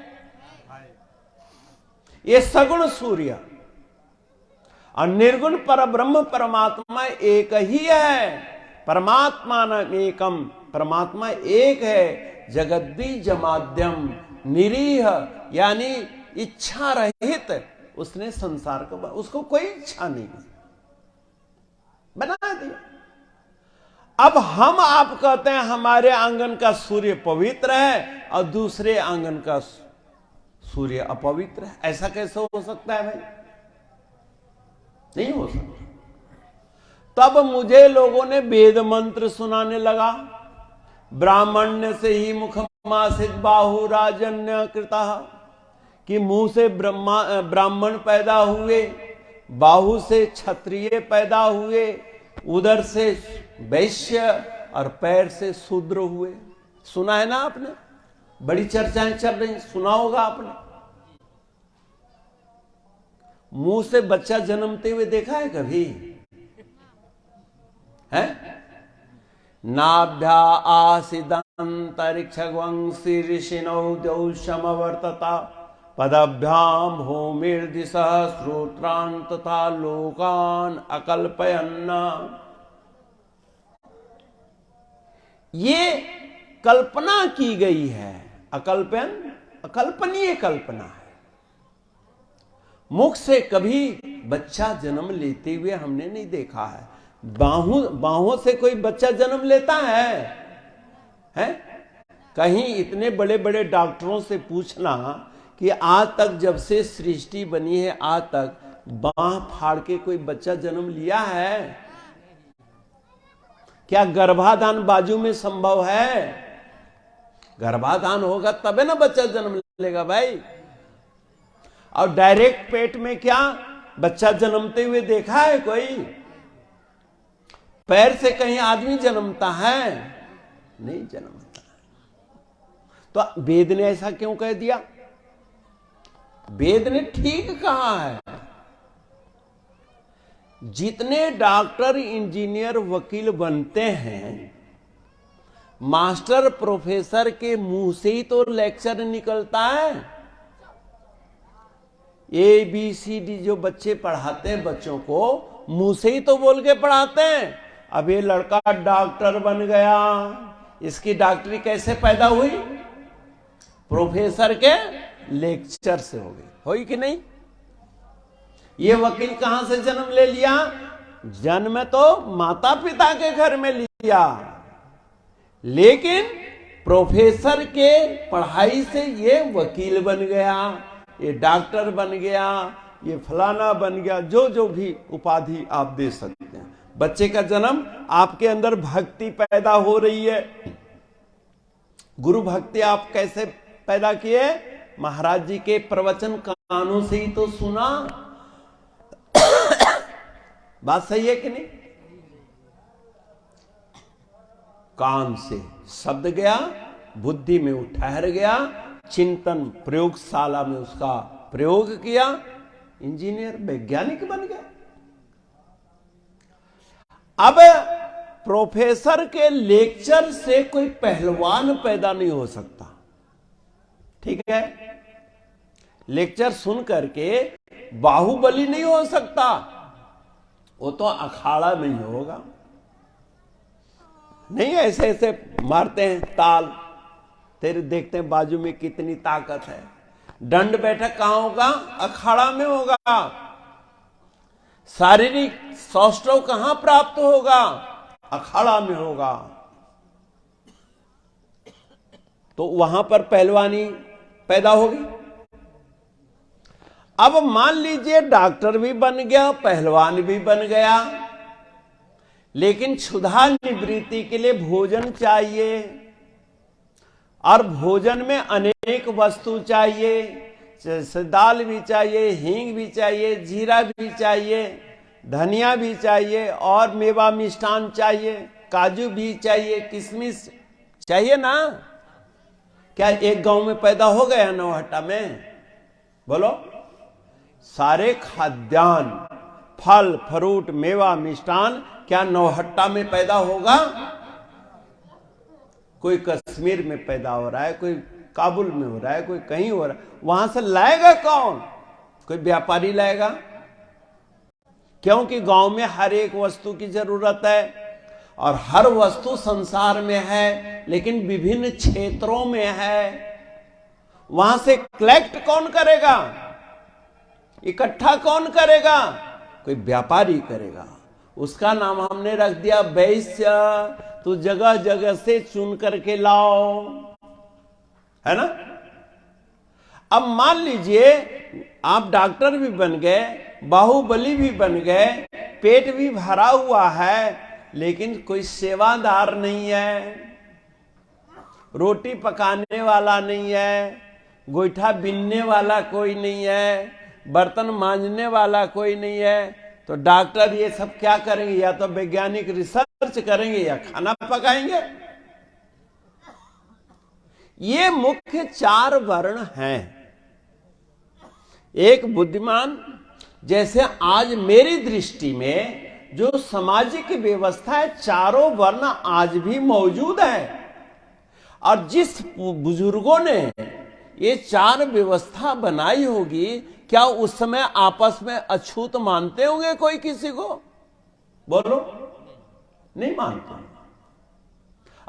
ये सगुण सूर्य और निर्गुण पर ब्रह्म परमात्मा एक ही है। परमात्मा न एकम, परमात्मा एक है। जगद्बीज माध्यम निरीह, यानी इच्छा रहित उसने संसार को, उसको कोई इच्छा नहीं बना दिया। अब हम आप कहते हैं हमारे आंगन का सूर्य पवित्र है और दूसरे आंगन का सूर्य अपवित्र है। ऐसा कैसे हो सकता है भाई? नहीं हो सकता। तब मुझे लोगों ने वेद मंत्र सुनाने लगा। ब्राह्मण्य से ही मुखमासित बाहु राजन्य कृता, कि मुंह से ब्राह्मण पैदा हुए, बाहु से क्षत्रिय पैदा हुए, उदर से वैश्य और पैर से शूद्र हुए। सुना है ना आपने? बड़ी चर्चाएं चल रही, सुना होगा आपने। मुंह से बच्चा जन्मते हुए देखा है कभी? है? नाभ्या आसिदंतरिक्षं शीर्षिणौ द्यौषमवर्तता पदभ्याम भूमिर्दिशः श्रोत्रान् तथा लोकान् अकल्पयन्। ये कल्पना की गई है। अकल्पन, अकल्पनीय कल्पना है। मुख से कभी बच्चा जन्म लेते हुए हमने नहीं देखा है। बाहों से कोई बच्चा जन्म लेता है? कहीं इतने बड़े बड़े डॉक्टरों से पूछना कि आज तक जब से सृष्टि बनी है आज तक बाह फाड़ के कोई बच्चा जन्म लिया है क्या? गर्भाधान बाजू में संभव है? गर्भाधान होगा तबे ना बच्चा जन्म लेगा भाई। और डायरेक्ट पेट में क्या बच्चा जन्मते हुए देखा है कोई? पैर से कहीं आदमी जन्मता है? नहीं जन्मता। तो वेद ने ऐसा क्यों कह दिया? वेद ने ठीक कहा है। जितने डॉक्टर, इंजीनियर, वकील बनते हैं, मास्टर प्रोफेसर के मुंह से ही तो लेक्चर निकलता है। ABCD जो बच्चे पढ़ाते हैं बच्चों को, मुंह से ही तो बोल के पढ़ाते हैं। अब ये लड़का डॉक्टर बन गया, इसकी डॉक्टरी कैसे पैदा हुई? प्रोफेसर के लेक्चर से हो गई, हुई कि नहीं? ये वकील कहां से जन्म ले लिया? जन्म तो माता पिता के घर में लिया, लेकिन प्रोफेसर के पढ़ाई से ये वकील बन गया, ये डॉक्टर बन गया, ये फलाना बन गया, जो जो भी उपाधि आप दे सकते हैं। बच्चे का जन्म, आपके अंदर भक्ति पैदा हो रही है। गुरु भक्ति आप कैसे पैदा किए? महाराज जी के प्रवचन कानों से ही तो सुना। बात सही है कि नहीं? कान से शब्द गया, बुद्धि में वो ठहर गया, चिंतन प्रयोगशाला में उसका प्रयोग किया, इंजीनियर वैज्ञानिक बन गया। अब प्रोफेसर के लेक्चर से कोई पहलवान पैदा नहीं हो सकता, ठीक है? लेक्चर सुन करके बाहुबली नहीं हो सकता, वो तो अखाड़ा में ही होगा। नहीं ऐसे ऐसे मारते हैं ताल, तेरे देखते हैं बाजू में कितनी ताकत है। दंड बैठक कहां होगा? अखाड़ा में होगा। शारीरिक सौष्ठव कहां प्राप्त होगा? अखाड़ा में होगा। तो वहां पर पहलवानी पैदा होगी। अब मान लीजिए डॉक्टर भी बन गया, पहलवान भी बन गया, लेकिन क्षुधा निवृत्ति के लिए भोजन चाहिए, और भोजन में अनेक वस्तु चाहिए, जैसे दाल भी चाहिए, हींग भी चाहिए, जीरा भी चाहिए, धनिया भी चाहिए, और मेवा मिष्ठान चाहिए, काजू भी चाहिए, किशमिश चाहिए ना। क्या एक गांव में पैदा हो गया नौहट्टा में? बोलो। सारे खाद्यान्न, फल फ्रूट, मेवा मिष्ठान क्या नौहट्टा में पैदा होगा? कोई कश्मीर में पैदा हो रहा है, कोई काबुल में हो रहा है, कोई कहीं हो रहा है। वहां से लाएगा कौन? कोई व्यापारी लाएगा? क्योंकि गांव में हर एक वस्तु की जरूरत है, और हर वस्तु संसार में है, लेकिन विभिन्न क्षेत्रों में है। वहां से कलेक्ट कौन करेगा? इकट्ठा कौन करेगा? कोई व्यापारी करेगा। उसका नाम हमने रख दिया वैश्य। तो जगह जगह से चुन करके लाओ, है ना। अब मान लीजिए आप डॉक्टर भी बन गए, बाहुबली भी बन गए, पेट भी भरा हुआ है, लेकिन कोई सेवादार नहीं है, रोटी पकाने वाला नहीं है, गोईठा बीनने वाला कोई नहीं है, बर्तन मांजने वाला कोई नहीं है। तो डॉक्टर ये सब क्या करेंगे? या तो वैज्ञानिक रिसर्च करेंगे या खाना पकाएंगे। ये मुख्य 4 वर्ण हैं। एक बुद्धिमान, जैसे आज मेरी दृष्टि में जो सामाजिक व्यवस्था है, चारों वर्ण आज भी मौजूद है। और जिस बुजुर्गों ने ये 4 व्यवस्था बनाई होगी, क्या उस समय आपस में अछूत मानते होंगे कोई किसी को? बोलो। नहीं मानते।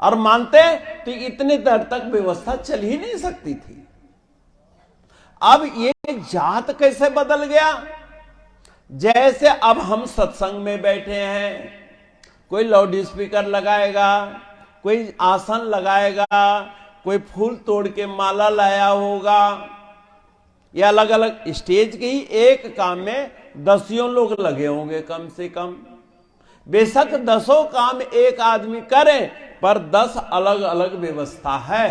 और मानते तो इतने देर तक व्यवस्था चल ही नहीं सकती थी। अब ये जात कैसे बदल गया? जैसे अब हम सत्संग में बैठे हैं, कोई लाउड स्पीकर लगाएगा, कोई आसन लगाएगा, कोई फूल तोड़ के माला लाया होगा, या अलग अलग स्टेज के ही एक काम में 10 लोग लगे होंगे कम से कम। बेशक 10 काम एक आदमी करे, पर 10 अलग अलग व्यवस्था है।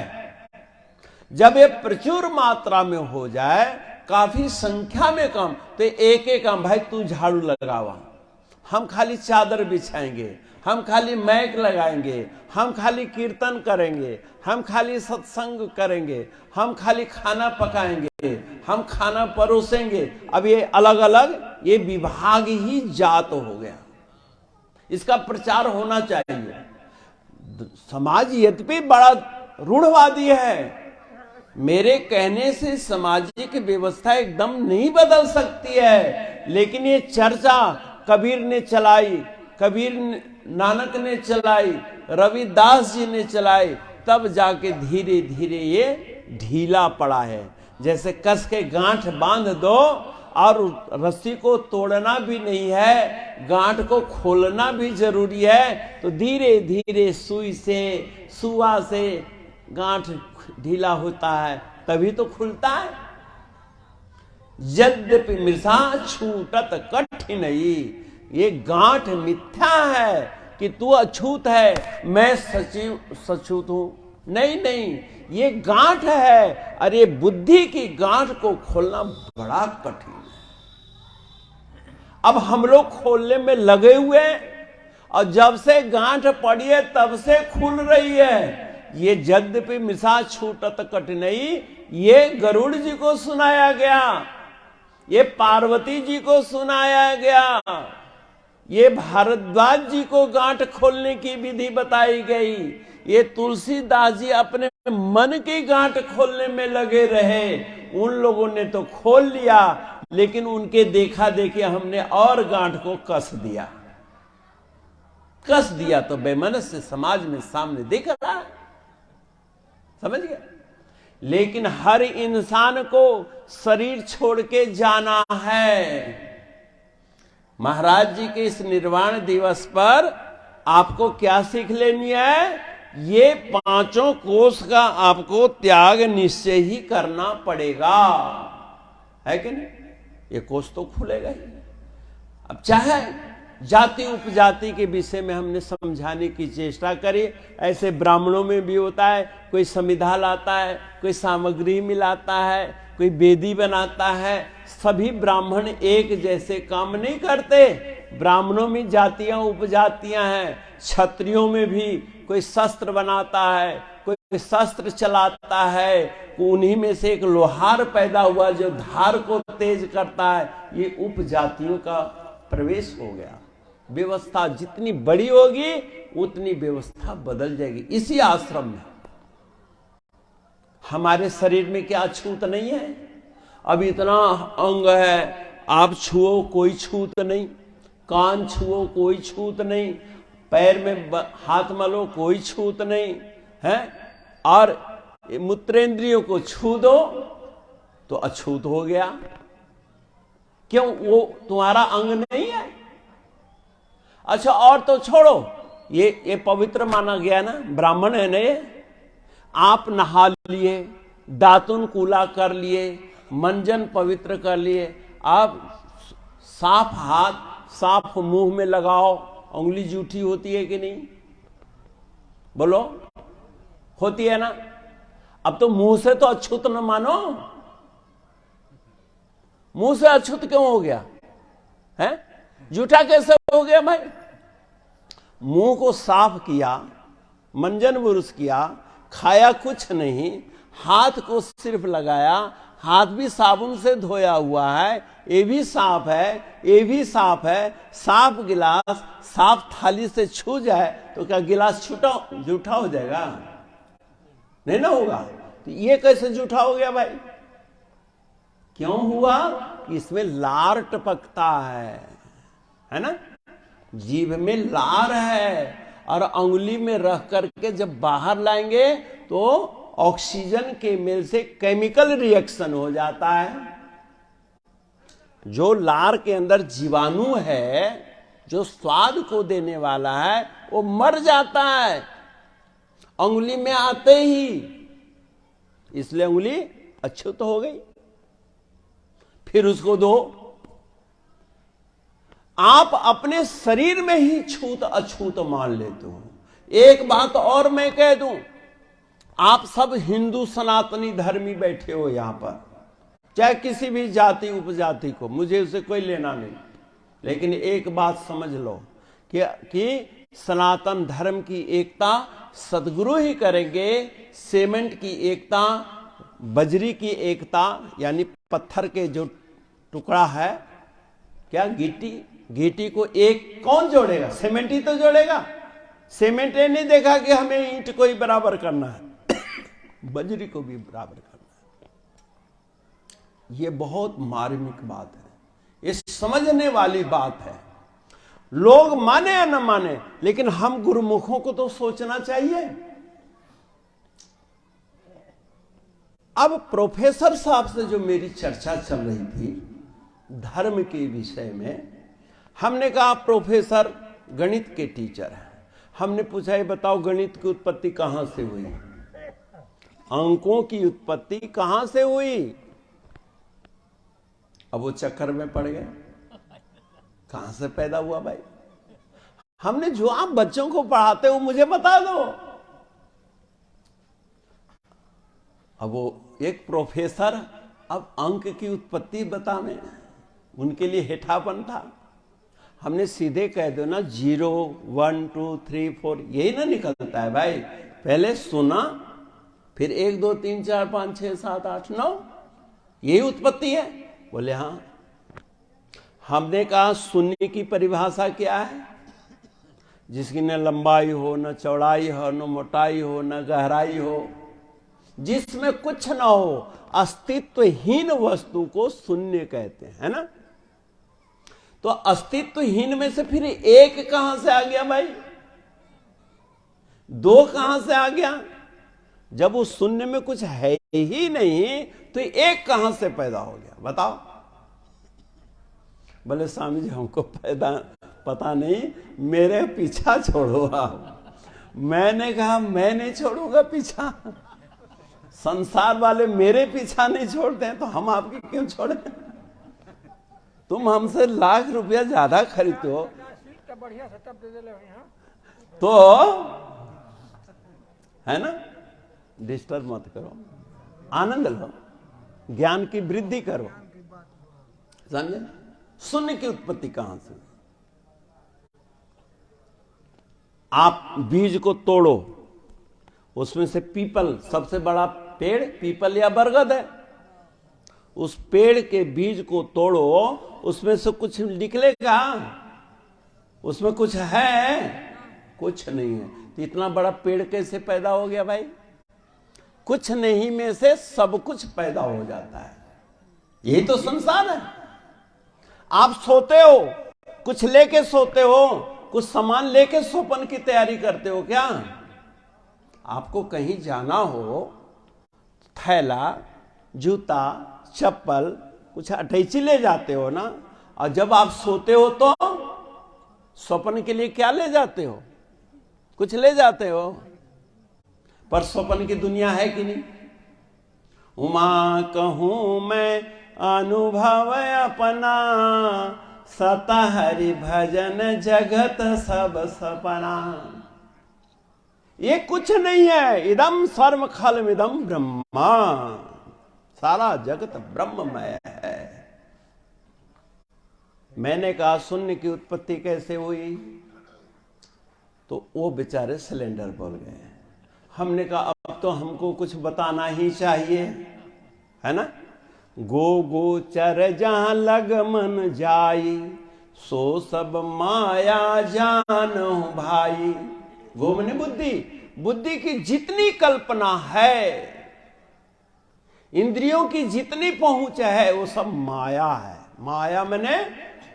जब ये प्रचुर मात्रा में हो जाए, काफी संख्या में काम, तो एक एक काम, भाई तू झाड़ू लगावा, हम खाली चादर बिछाएंगे, हम खाली मैक लगाएंगे, हम खाली कीर्तन करेंगे, हम खाली सत्संग करेंगे, हम खाली खाना पकाएंगे, हम खाना परोसेंगे। अब ये अलग अलग ये विभाग ही जात हो गया। इसका प्रचार होना चाहिए। समाज यद्यपि बड़ा रूढ़वादी है, मेरे कहने से सामाजिक व्यवस्था एकदम नहीं बदल सकती है, लेकिन ये चर्चा कबीर ने चलाई, कबीर नानक ने चलाई, रविदास जी ने चलाई, तब जाके धीरे धीरे ये ढीला पड़ा है। जैसे कस के गांठ बांध दो और रस्सी को तोड़ना भी नहीं है, गांठ को खोलना भी जरूरी है, तो धीरे धीरे सुई से सुआ से गांठ ढीला होता है, तभी तो खुलता है। यद्यपि मृषा छूटत कठिनई, ये गांठ मिथ्या है कि तू अछूत है, मैं सचूत हूं। नहीं नहीं, ये गांठ है। अरे बुद्धि की गांठ को खोलना बड़ा कठिन है। अब हम लोग खोलने में लगे हुए हैं, और जब से गांठ पड़ी है तब से खुल रही है। ये यद्यपि मृषा छूटत कठिनई, ये गरुड़ जी को सुनाया गया, ये पार्वती जी को सुनाया गया, ये भारद्वाज जी को गांठ खोलने की विधि बताई गई, ये तुलसीदास जी अपने मन की गांठ खोलने में लगे रहे। उन लोगों ने तो खोल लिया, लेकिन उनके देखा देखी हमने और गांठ को कस दिया। कस दिया तो बेमनस्य समाज में सामने दिख रहा है, समझ गया। लेकिन हर इंसान को शरीर छोड़ के जाना है। महाराज जी के इस निर्वाण दिवस पर आपको क्या सीख लेनी है? ये पांचों कोष का आपको त्याग निश्चय ही करना पड़ेगा, है कि नहीं? ये कोष तो खुलेगा ही। अब चाहे जाति उपजाति के विषय में हमने समझाने की चेष्टा करी, ऐसे ब्राह्मणों में भी होता है, कोई समिधा लाता है, कोई सामग्री मिलाता है, कोई वेदी बनाता है। सभी ब्राह्मण एक जैसे काम नहीं करते। ब्राह्मणों में जातियां उपजातियां हैं। क्षत्रियों में भी कोई शस्त्र बनाता है, कोई शस्त्र चलाता है, उन्हीं में से एक लोहार पैदा हुआ जो धार को तेज करता है। ये उपजातियों का प्रवेश हो गया। व्यवस्था जितनी बड़ी होगी उतनी व्यवस्था बदल जाएगी। इसी आश्रम में हमारे शरीर में क्या छूत नहीं है? अब इतना अंग है, आप छुओ कोई छूत नहीं, कान छुओ कोई छूत नहीं, पैर में हाथ मलो कोई छूत नहीं है, और मूत्रेंद्रियों को छू दो तो अछूत हो गया। क्यों? वो तुम्हारा अंग नहीं है। अच्छा, और तो छोड़ो, ये पवित्र माना गया ना, ब्राह्मण है ना ये। आप नहा लिए, दातुन कूला कर लिए, मंजन पवित्र कर लिए, आप साफ हाथ साफ मुंह में लगाओ। उंगली जूठी होती है कि नहीं? बोलो, होती है ना? अब तो मुंह से तो अछूत न मानो। मुंह से अछूत क्यों हो गया है? जूठा कैसे हो गया भाई? मुंह को साफ किया, मंजन बुरुश किया, खाया कुछ नहीं, हाथ को सिर्फ लगाया, हाथ भी साबुन से धोया हुआ है, ये भी साफ है, ये भी साफ है। साफ गिलास साफ थाली से छू जाए तो क्या गिलास जूठा हो जाएगा? नहीं ना होगा। तो ये कैसे जूठा हो गया भाई? क्यों हुआ? कि इसमें लार टपकता है ना? जीभ में लार है, और अंगुली में रख करके जब बाहर लाएंगे तो ऑक्सीजन के मेल से केमिकल रिएक्शन हो जाता है। जो लार के अंदर जीवाणु है, जो स्वाद को देने वाला है, वो मर जाता है अंगुली में आते ही। इसलिए अंगुली अछूत हो गई। फिर उसको धो। आप अपने शरीर में ही छूत अछूत मान लेते हो। एक बात और मैं कह दूं, आप सब हिंदू सनातनी धर्मी बैठे हो यहां पर, चाहे किसी भी जाति उपजाति को, मुझे उससे कोई लेना नहीं। लेकिन एक बात समझ लो कि सनातन धर्म की एकता सदगुरु ही करेंगे। सीमेंट की एकता, बजरी की एकता, यानी पत्थर के जो टुकड़ा है, क्या गिट्टी को एक कौन जोड़ेगा? सीमेंट ही तो जोड़ेगा। सीमेंट ने नहीं देखा कि हमें ईंट को ही बराबर करना है, बजरी को भी बराबर करना है। ये बहुत मार्मिक बात है, ये समझने वाली बात है। लोग माने या न माने, लेकिन हम गुरुमुखों को तो सोचना चाहिए। अब प्रोफेसर साहब से जो मेरी चर्चा चल रही थी धर्म के विषय में, हमने कहा प्रोफेसर गणित के टीचर हैं, हमने पूछा ये बताओ गणित की उत्पत्ति कहां से हुई, अंकों की उत्पत्ति कहां से हुई? अब वो चक्कर में पड़ गए, कहां से पैदा हुआ भाई? हमने जो आप बच्चों को पढ़ाते हो मुझे बता दो। अब वो एक प्रोफेसर अब अंक की उत्पत्ति बतावे, उनके लिए हेठापन था। हमने सीधे कह दो ना 0 1 2 3 4, यही ना निकलता है भाई। पहले सुना, फिर 1 2 3 4 5 6 7 8 9, यही उत्पत्ति है। बोले हाँ। हमने कहा सुनने की परिभाषा क्या है? जिसकी न लंबाई हो, न चौड़ाई हो, न मोटाई हो, न गहराई हो, जिसमें कुछ ना हो, अस्तित्वहीन वस्तु को शून्य कहते हैं, है ना? तो अस्तित्वहीन में से फिर एक कहां से आ गया भाई? 2 कहां से आ गया? जब उस शून्य में कुछ है ही नहीं तो एक कहां से पैदा हो गया? बताओ। बोले स्वामी जी हमको पता नहीं, मेरे पीछा छोड़ो आप। मैंने कहा मैं नहीं छोड़ूंगा पीछा, संसार वाले मेरे पीछा नहीं छोड़ते हैं तो हम आपकी क्यों छोड़े? तुम हमसे लाख रुपया ज्यादा खरीदते हो तो, है ना? डिस्टर्ब मत करो, आनंद लो, ज्ञान की वृद्धि करो, समझे? शून्य की उत्पत्ति कहां से? आप बीज को तोड़ो, उसमें से पीपल, सबसे बड़ा पेड़ पीपल या बरगद है, उस पेड़ के बीज को तोड़ो, उसमें से कुछ निकलेगा? उसमें कुछ है? कुछ नहीं है। तो इतना बड़ा पेड़ कैसे पैदा हो गया भाई? कुछ नहीं में से सब कुछ पैदा हो जाता है, यही तो संसार है। आप सोते हो, कुछ लेके सोते हो, कुछ सामान लेके सोपन की तैयारी करते हो क्या? आपको कहीं जाना हो, थैला, जूता, चप्पल, कुछ अटैची ले जाते हो ना। और जब आप सोते हो तो स्वप्न के लिए क्या ले जाते हो? कुछ ले जाते हो, पर स्वप्न की दुनिया है कि नहीं? उमा कहूं मैं अनुभव अपना, सता हरि भजन जगत सब सपना। ये कुछ नहीं है, इदम सर्व खलमिदम ब्रह्मा, सारा जगत ब्रह्ममय है। मैंने कहा शून्य की उत्पत्ति कैसे हुई? तो वो बेचारे सिलेंडर बोल गए। हमने कहा अब तो हमको कुछ बताना ही चाहिए, है ना? गो गोचर जहां लग मन जाई, सो सब माया जानो भाई। गो मने बुद्धि, बुद्धि की जितनी कल्पना है, इंद्रियों की जितनी पहुंच है, वो सब माया है। माया मने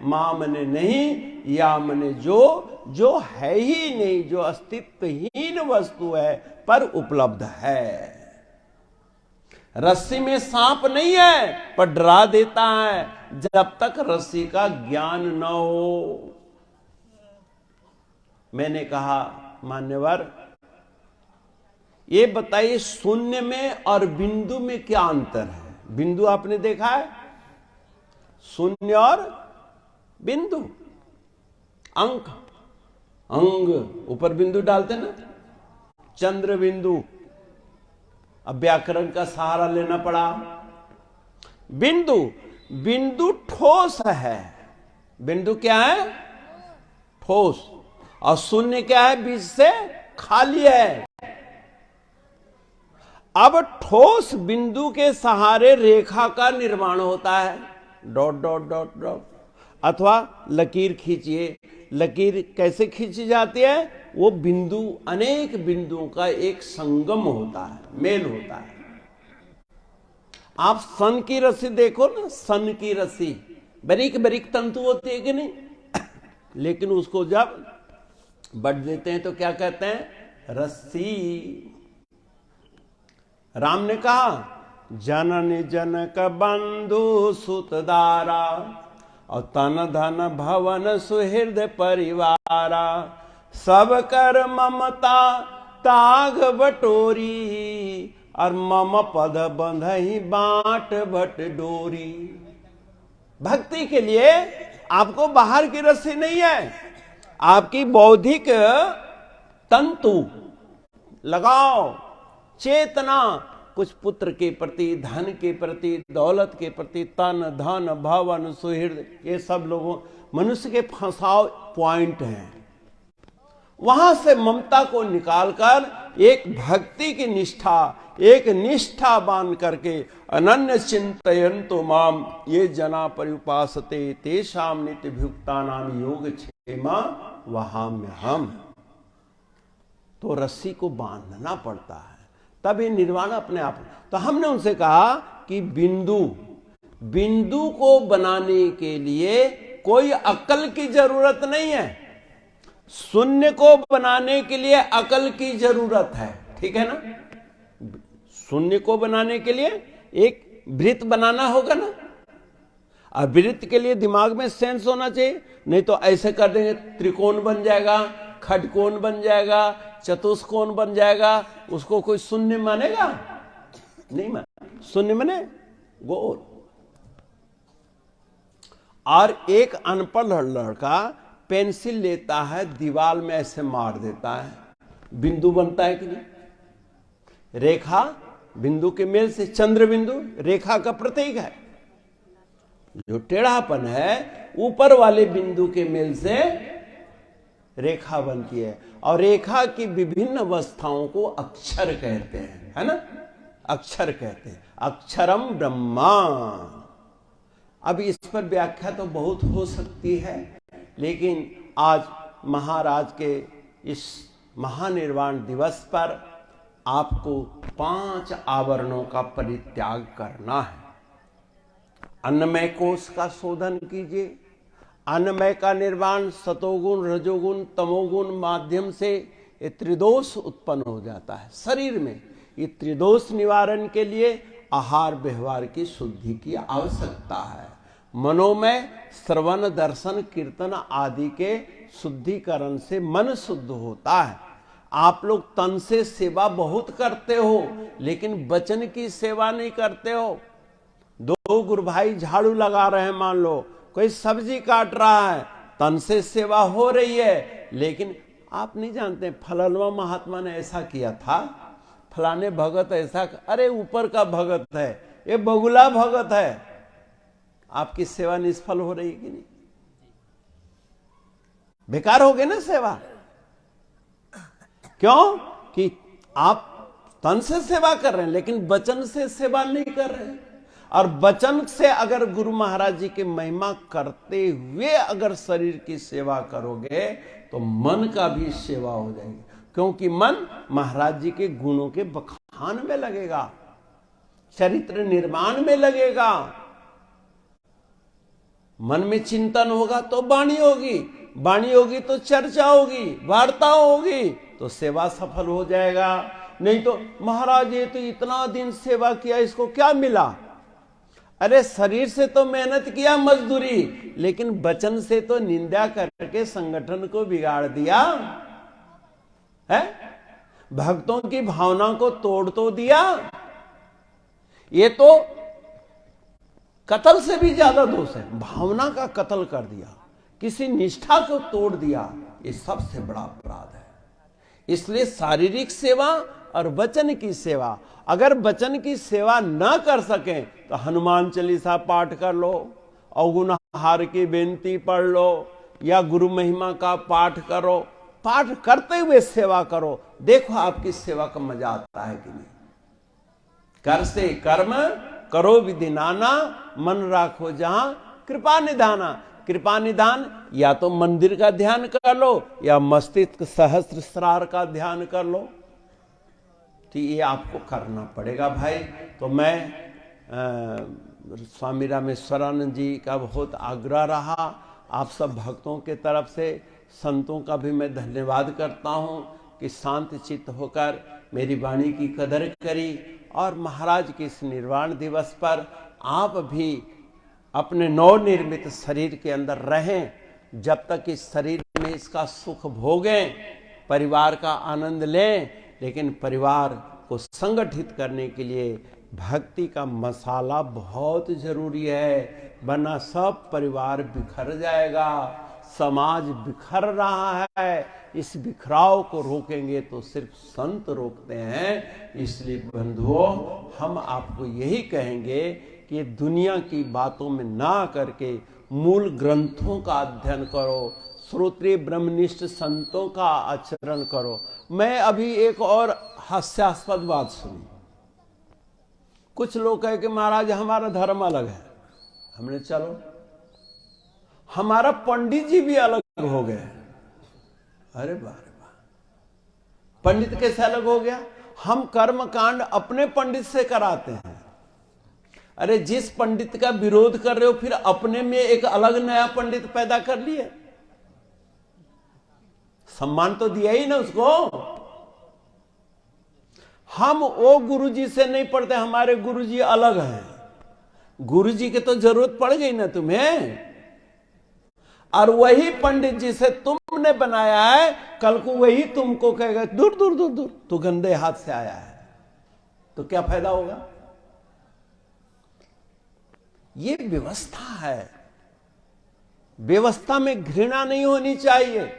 मां मने नहीं, या मने जो है ही नहीं, जो अस्तित्वहीन वस्तु है पर उपलब्ध है। रस्सी में सांप नहीं है पर डरा देता है जब तक रस्सी का ज्ञान न हो। मैंने कहा मान्यवर, ये बताइए शून्य में और बिंदु में क्या अंतर है? बिंदु आपने देखा है, शून्य और बिंदु, अंक, अंग ऊपर बिंदु डालते ना, चंद्र बिंदु। अब व्याकरण का सहारा लेना पड़ा। बिंदु, बिंदु ठोस है। बिंदु क्या है? ठोस। और शून्य क्या है? बीच से खाली है। अब ठोस बिंदु के सहारे रेखा का निर्माण होता है, डॉट डॉट डॉट डॉट, अथवा लकीर खींचिए। लकीर कैसे खींची जाती है? वो बिंदु, अनेक बिंदुओं का एक संगम होता है, मेल होता है। आप सन की रस्सी देखो ना, सन की रस्सी बारीक बारीक तंतु होती है कि नहीं? लेकिन उसको जब बट देते हैं तो क्या कहते हैं? रस्सी। राम ने कहा जननी जनक बंधु सुतदारा और तन धन भवन सुहृद परिवारा, सब कर ममता ताग बटोरी और मम पद बंधहि बांट बट डोरी। भक्ति के लिए आपको बाहर की रस्सी नहीं है, आपकी बौद्धिक तंतु लगाओ, चेतना कुछ पुत्र के प्रति, धन के प्रति, दौलत के प्रति, तन धन भवन सुहृद, ये सब लोगों मनुष्य के फंसाव पॉइंट हैं। वहां से ममता को निकालकर एक भक्ति की निष्ठा, एक निष्ठा बांध करके अनन्य चिंतयन्तो माम ये जना पर्युपासते तेषाम नित्यभियुक्ता नाम योग क्षेमा वहाम्यहम्। तो रस्सी को बांधना पड़ता है, तब ये निर्वाण अपने आप। तो हमने उनसे कहा कि बिंदु को बनाने के लिए कोई अक्ल की जरूरत नहीं है, शून्य को बनाने के लिए अकल की जरूरत है, ठीक है ना? शून्य को बनाने के लिए एक वृत्त बनाना होगा ना, और वृत्त के लिए दिमाग में सेंस होना चाहिए, नहीं तो ऐसे कर देंगे त्रिकोण बन जाएगा, खडकोण बन जाएगा, चतुष्कोण बन जाएगा, उसको कोई शून्य मानेगा? नहीं मान। शून्य माने गोल। और एक अनपढ़ लड़का पेंसिल लेता है, दीवार में ऐसे मार देता है, बिंदु बनता है कि नहीं? रेखा बिंदु के मेल से, चंद्र बिंदु रेखा का प्रतीक है। जो टेढ़ापन है ऊपर वाले बिंदु के मेल से रेखा बनती है, और रेखा की विभिन्न अवस्थाओं को अक्षर कहते हैं, है ना? अक्षर कहते हैं, अक्षरम ब्रह्मा। अब इस पर व्याख्या तो बहुत हो सकती है, लेकिन आज महाराज के इस महानिर्वाण दिवस पर आपको 5 आवरणों का परित्याग करना है। अन्नमय कोश का शोधन कीजिए। अन्नमय का निर्माण सतोगुण रजोगुण तमोगुण माध्यम से ये त्रिदोष उत्पन्न हो जाता है शरीर में। ये त्रिदोष निवारण के लिए आहार व्यवहार की शुद्धि की आवश्यकता है। मनोमय श्रवण दर्शन कीर्तन आदि के शुद्धिकरण से मन शुद्ध होता है। आप लोग तन से सेवा बहुत करते हो, लेकिन वचन की सेवा नहीं करते हो। 2 गुरु भाई झाड़ू लगा रहे हैं, मान लो कोई सब्जी काट रहा है, तन से सेवा हो रही है, लेकिन आप नहीं जानते फलाना महात्मा ने ऐसा किया था, फलाने भगत ऐसा, अरे ऊपर का भगत है, ये बगुला भगत है। आपकी सेवा निष्फल हो रही कि नहीं? बेकार हो गई ना सेवा। क्यों? कि आप तन से सेवा कर रहे हैं, लेकिन वचन से सेवा नहीं कर रहे हैं। और वचन से अगर गुरु महाराज जी की महिमा करते हुए अगर शरीर की सेवा करोगे तो मन का भी सेवा हो जाएगी, क्योंकि मन महाराज जी के गुणों के बखान में लगेगा, चरित्र निर्माण में लगेगा। मन में चिंतन होगा तो वाणी होगी, वाणी होगी तो चर्चा होगी, वार्ता होगी, तो सेवा सफल हो जाएगा। नहीं तो महाराज ये तो इतना दिन सेवा किया, इसको क्या मिला? अरे शरीर से तो मेहनत किया, मजदूरी, लेकिन वचन से तो निंदा करके संगठन को बिगाड़ दिया है। भक्तों की भावना को तोड़ तो दिया। ये तो कत्ल से भी ज्यादा दोष है, भावना का कत्ल कर दिया, किसी निष्ठा को तोड़ दिया, ये सबसे बड़ा अपराध है। इसलिए शारीरिक सेवा और वचन की सेवा, अगर वचन की सेवा न कर सकें तो हनुमान चालीसा पाठ कर लो, अवगुण हार की बेनती पढ़ लो, या गुरु महिमा का पाठ करो, पाठ करते हुए सेवा करो, देखो आपकी सेवा का मजा आता है कि नहीं। कर से कर्म करो विधि नाना, मन राखो जहां कृपा निधाना। कृपा निधान या तो मंदिर का ध्यान कर लो या मस्तिष्क सहस्त्र का ध्यान कर लो, तो ये आपको करना पड़ेगा भाई। तो मैं स्वामी रामेश्वरानंद जी का बहुत आग्रह रहा, आप सब भक्तों के तरफ से, संतों का भी मैं धन्यवाद करता हूं कि शांत चित्त होकर मेरी वाणी की कदर करी। और महाराज के इस निर्वाण दिवस पर आप भी अपने नवनिर्मित शरीर के अंदर रहें, जब तक इस शरीर में इसका सुख भोगें, परिवार का आनंद लें, लेकिन परिवार को संगठित करने के लिए भक्ति का मसाला बहुत जरूरी है, वरना सब परिवार बिखर जाएगा, समाज बिखर रहा है। इस बिखराव को रोकेंगे तो सिर्फ संत रोकते हैं। इसलिए बंधुओं, हम आपको यही कहेंगे कि दुनिया की बातों में ना करके मूल ग्रंथों का अध्ययन करो, श्रोत्रिय ब्रह्मनिष्ठ संतों का आचरण करो। मैं अभी एक और हास्यास्पद बात सुनी, कुछ लोग कहे कि महाराज हमारा धर्म अलग है। हमने चलो, हमारा पंडित जी भी अलग हो गए। अरे वाह, पंडित कैसे अलग हो गया? हम कर्म कांड अपने पंडित से कराते हैं। अरे जिस पंडित का विरोध कर रहे हो, फिर अपने में एक अलग नया पंडित पैदा कर लिए, सम्मान तो दिया ही ना उसको। हम वो गुरुजी से नहीं पढ़ते, हमारे गुरुजी अलग हैं। गुरुजी की तो जरूरत पड़ गई ना तुम्हें, और वही पंडित जी से तुमने बनाया है, कल को वही तुमको कहेगा दूर दूर दूर दूर, तू गंदे हाथ से आया है, तो क्या फायदा होगा? ये व्यवस्था है, व्यवस्था में घृणा नहीं होनी चाहिए।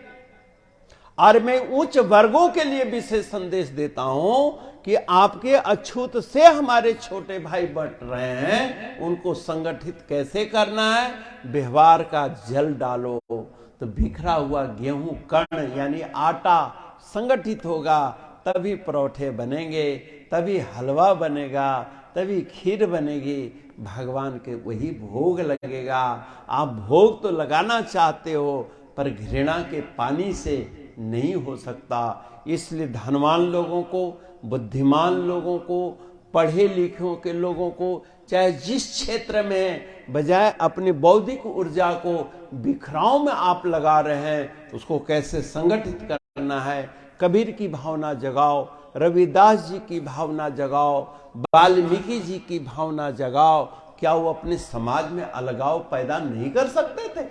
और मैं उच्च वर्गों के लिए विशेष संदेश देता हूं कि आपके अछूत से हमारे छोटे भाई बट रहे हैं, उनको संगठित कैसे करना है? व्यवहार का जल डालो तो बिखरा हुआ गेहूं कण यानी आटा संगठित होगा, तभी परोठे बनेंगे, तभी हलवा बनेगा, तभी खीर बनेगी, भगवान के वही भोग लगेगा। आप भोग तो लगाना चाहते हो, पर घृणा के पानी से नहीं हो सकता। इसलिए धनवान लोगों को, बुद्धिमान लोगों को, पढ़े लिखे के लोगों को, चाहे जिस क्षेत्र में, बजाय अपनी बौद्धिक ऊर्जा को बिखराव में आप लगा रहे हैं, उसको कैसे संगठित करना है। कबीर की भावना जगाओ, रविदास जी की भावना जगाओ, वाल्मीकि जी की भावना जगाओ। क्या वो अपने समाज में अलगाव पैदा नहीं कर सकते थे?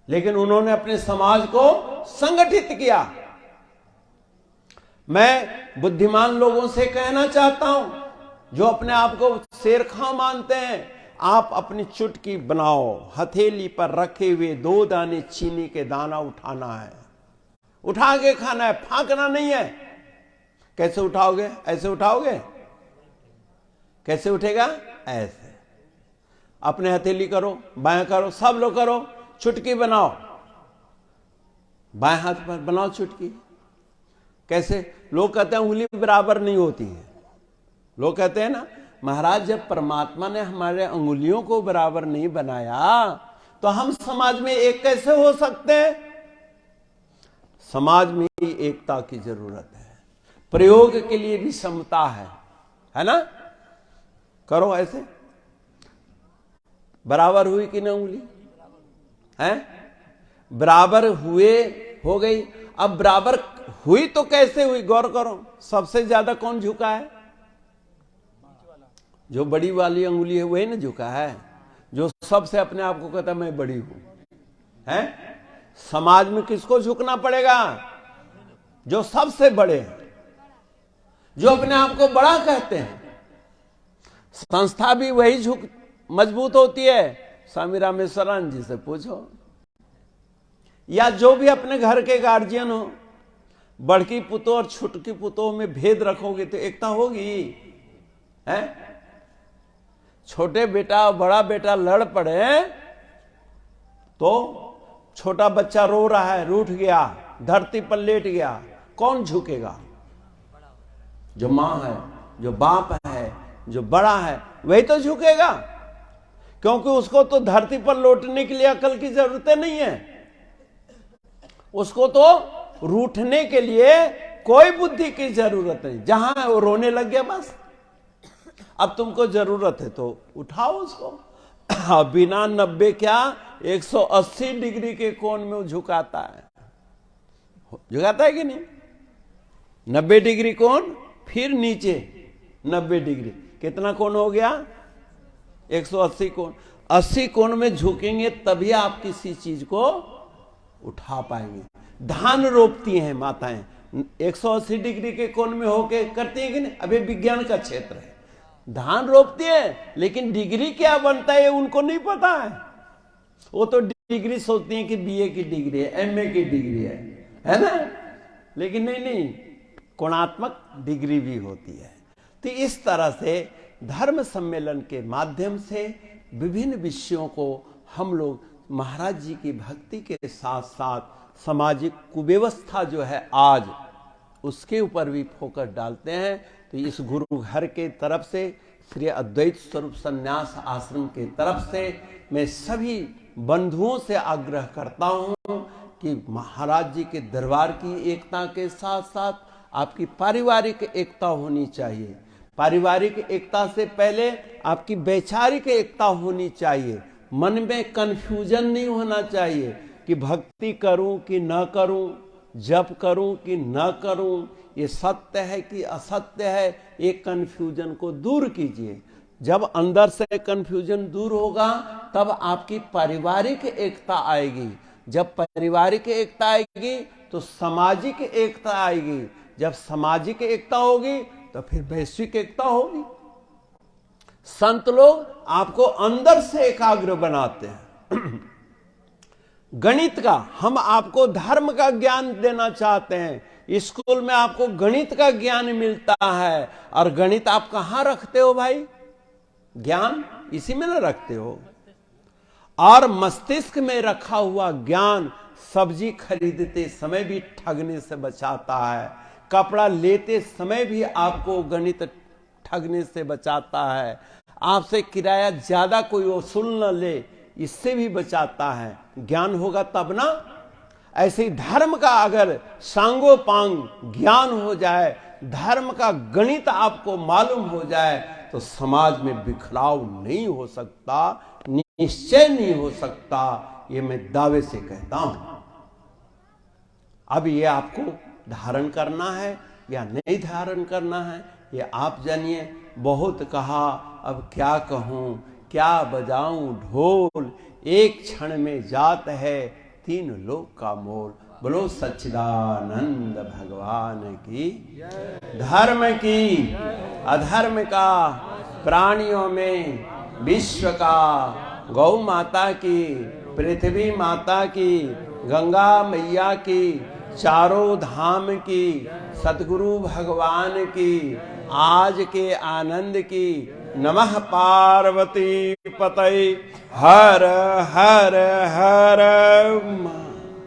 लेकिन उन्होंने अपने समाज को संगठित किया। मैं बुद्धिमान लोगों से कहना चाहता हूं, जो अपने आप को शेरखां मानते हैं, आप अपनी चुटकी बनाओ, हथेली पर रखे हुए 2 दाने चीनी के दाना उठाना है, उठा के खाना है, फांकना नहीं है। कैसे उठाओगे? ऐसे उठाओगे? कैसे उठेगा? ऐसे। अपने हथेली करो, बायां करो, सब लोग करो, चुटकी बनाओ, बाएं हाथ पर बनाओ चुटकी। कैसे? लोग कहते हैं उंगली बराबर नहीं होती है। लोग कहते हैं ना, महाराज जब परमात्मा ने हमारे अंगुलियों को बराबर नहीं बनाया, तो हम समाज में एक कैसे हो सकते हैं? समाज में एकता की जरूरत है, प्रयोग के लिए भी समता है ना? करो ऐसे। बराबर हुई कि ना उंगली? है बराबर हुए, हो गई। अब बराबर हुई तो कैसे हुई? गौर करो, सबसे ज्यादा कौन झुका है? जो बड़ी वाली अंगुली है वही ना झुका है, जो सबसे अपने आप को कहता मैं बड़ी हूं। है समाज में किसको झुकना पड़ेगा? जो सबसे बड़े हैं, जो अपने आप को बड़ा कहते हैं। संस्था भी वही झुक मजबूत होती है। स्वामी रामेश्वरानंद जी से पूछो, या जो भी अपने घर के गार्जियन हो, बड़की पुतों और छुटकी पुतों में भेद रखोगे तो एकता होगी? है छोटे बेटा और बड़ा बेटा लड़ पड़े तो छोटा बच्चा रो रहा है, रूठ गया, धरती पर लेट गया, कौन झुकेगा? जो मां है, जो बाप है, जो बड़ा है, वही तो झुकेगा, क्योंकि उसको तो धरती पर लौटने के लिए अकल की जरूरत नहीं है, उसको तो रूठने के लिए कोई बुद्धि की जरूरत नहीं। जहां है वो रोने लग गया, बस अब तुमको जरूरत है तो उठाओ उसको। बिना 90 क्या 180 डिग्री के कोण में वो झुकाता है, झुकाता है कि नहीं? 90 डिग्री कोण, फिर नीचे 90 डिग्री, कितना कोण हो गया? 180 कोण। 80 कोण में झुकेंगे तभी आप किसी चीज को उठा पाएंगे। धान रोपती हैं माताएं, 180 डिग्री के कोण में होके करती है कि नहीं? अभी विज्ञान का क्षेत्र है, धान रोपती है, लेकिन डिग्री क्या बनता है उनको नहीं पता है। वो तो डिग्री सोचती है कि बीए की डिग्री है, एमए की डिग्री है ना? लेकिन नहीं, कोणात्मक डिग्री भी होती है। तो इस तरह से धर्म सम्मेलन के माध्यम से विभिन्न विषयों को हम लोग महाराज जी की भक्ति के साथ साथ सामाजिक कुव्यवस्था जो है आज, उसके ऊपर भी फोकस डालते हैं। तो इस गुरु घर के तरफ से, श्री अद्वैत स्वरूप संन्यास आश्रम के तरफ से मैं सभी बंधुओं से आग्रह करता हूं कि महाराज जी के दरबार की एकता के साथ साथ आपकी पारिवारिक एकता होनी चाहिए। पारिवारिक एकता से पहले आपकी वैचारिक एकता होनी चाहिए। मन में कंफ्यूजन नहीं होना चाहिए कि भक्ति करूं कि न करूं, जप करूं कि न करूं, ये सत्य है कि असत्य है, एक कंफ्यूजन को दूर कीजिए। जब अंदर से कंफ्यूजन दूर होगा तब आपकी पारिवारिक एकता आएगी। जब पारिवारिक एकता आएगी तो सामाजिक एकता आएगी। जब सामाजिक एकता होगी तो फिर वैश्विक एकता होगी। संत लोग आपको अंदर से एकाग्र बनाते हैं। गणित का, हम आपको धर्म का ज्ञान देना चाहते हैं। स्कूल में आपको गणित का ज्ञान मिलता है, और गणित आप कहां रखते हो भाई? ज्ञान इसी में ना रखते हो। और मस्तिष्क में रखा हुआ ज्ञान सब्जी खरीदते समय भी ठगने से बचाता है, कपड़ा लेते समय भी आपको गणित ठगने से बचाता है, आपसे किराया ज्यादा कोई वसूल न ले इससे भी बचाता है। ज्ञान होगा तब ना। ऐसे धर्म का अगर सांगोपांग ज्ञान हो जाए, धर्म का गणित आपको मालूम हो जाए, तो समाज में बिखराव नहीं हो सकता, निश्चय नहीं हो सकता। ये मैं दावे से कहता हूं। अब ये आपको धारण करना है या नहीं धारण करना है, ये आप जानिए। बहुत कहा, अब क्या कहूं, क्या बजाऊं ढोल, एक क्षण में जात है 3 लोक का मोल। बोलो सच्चिदानंद भगवान की। धर्म की, अधर्म का, प्राणियों में, विश्व का, गौ माता की, पृथ्वी माता की, गंगा मैया की, चारों धाम की, सतगुरु भगवान की, आज के आनंद की। नमः पार्वती पतये हर हर हर।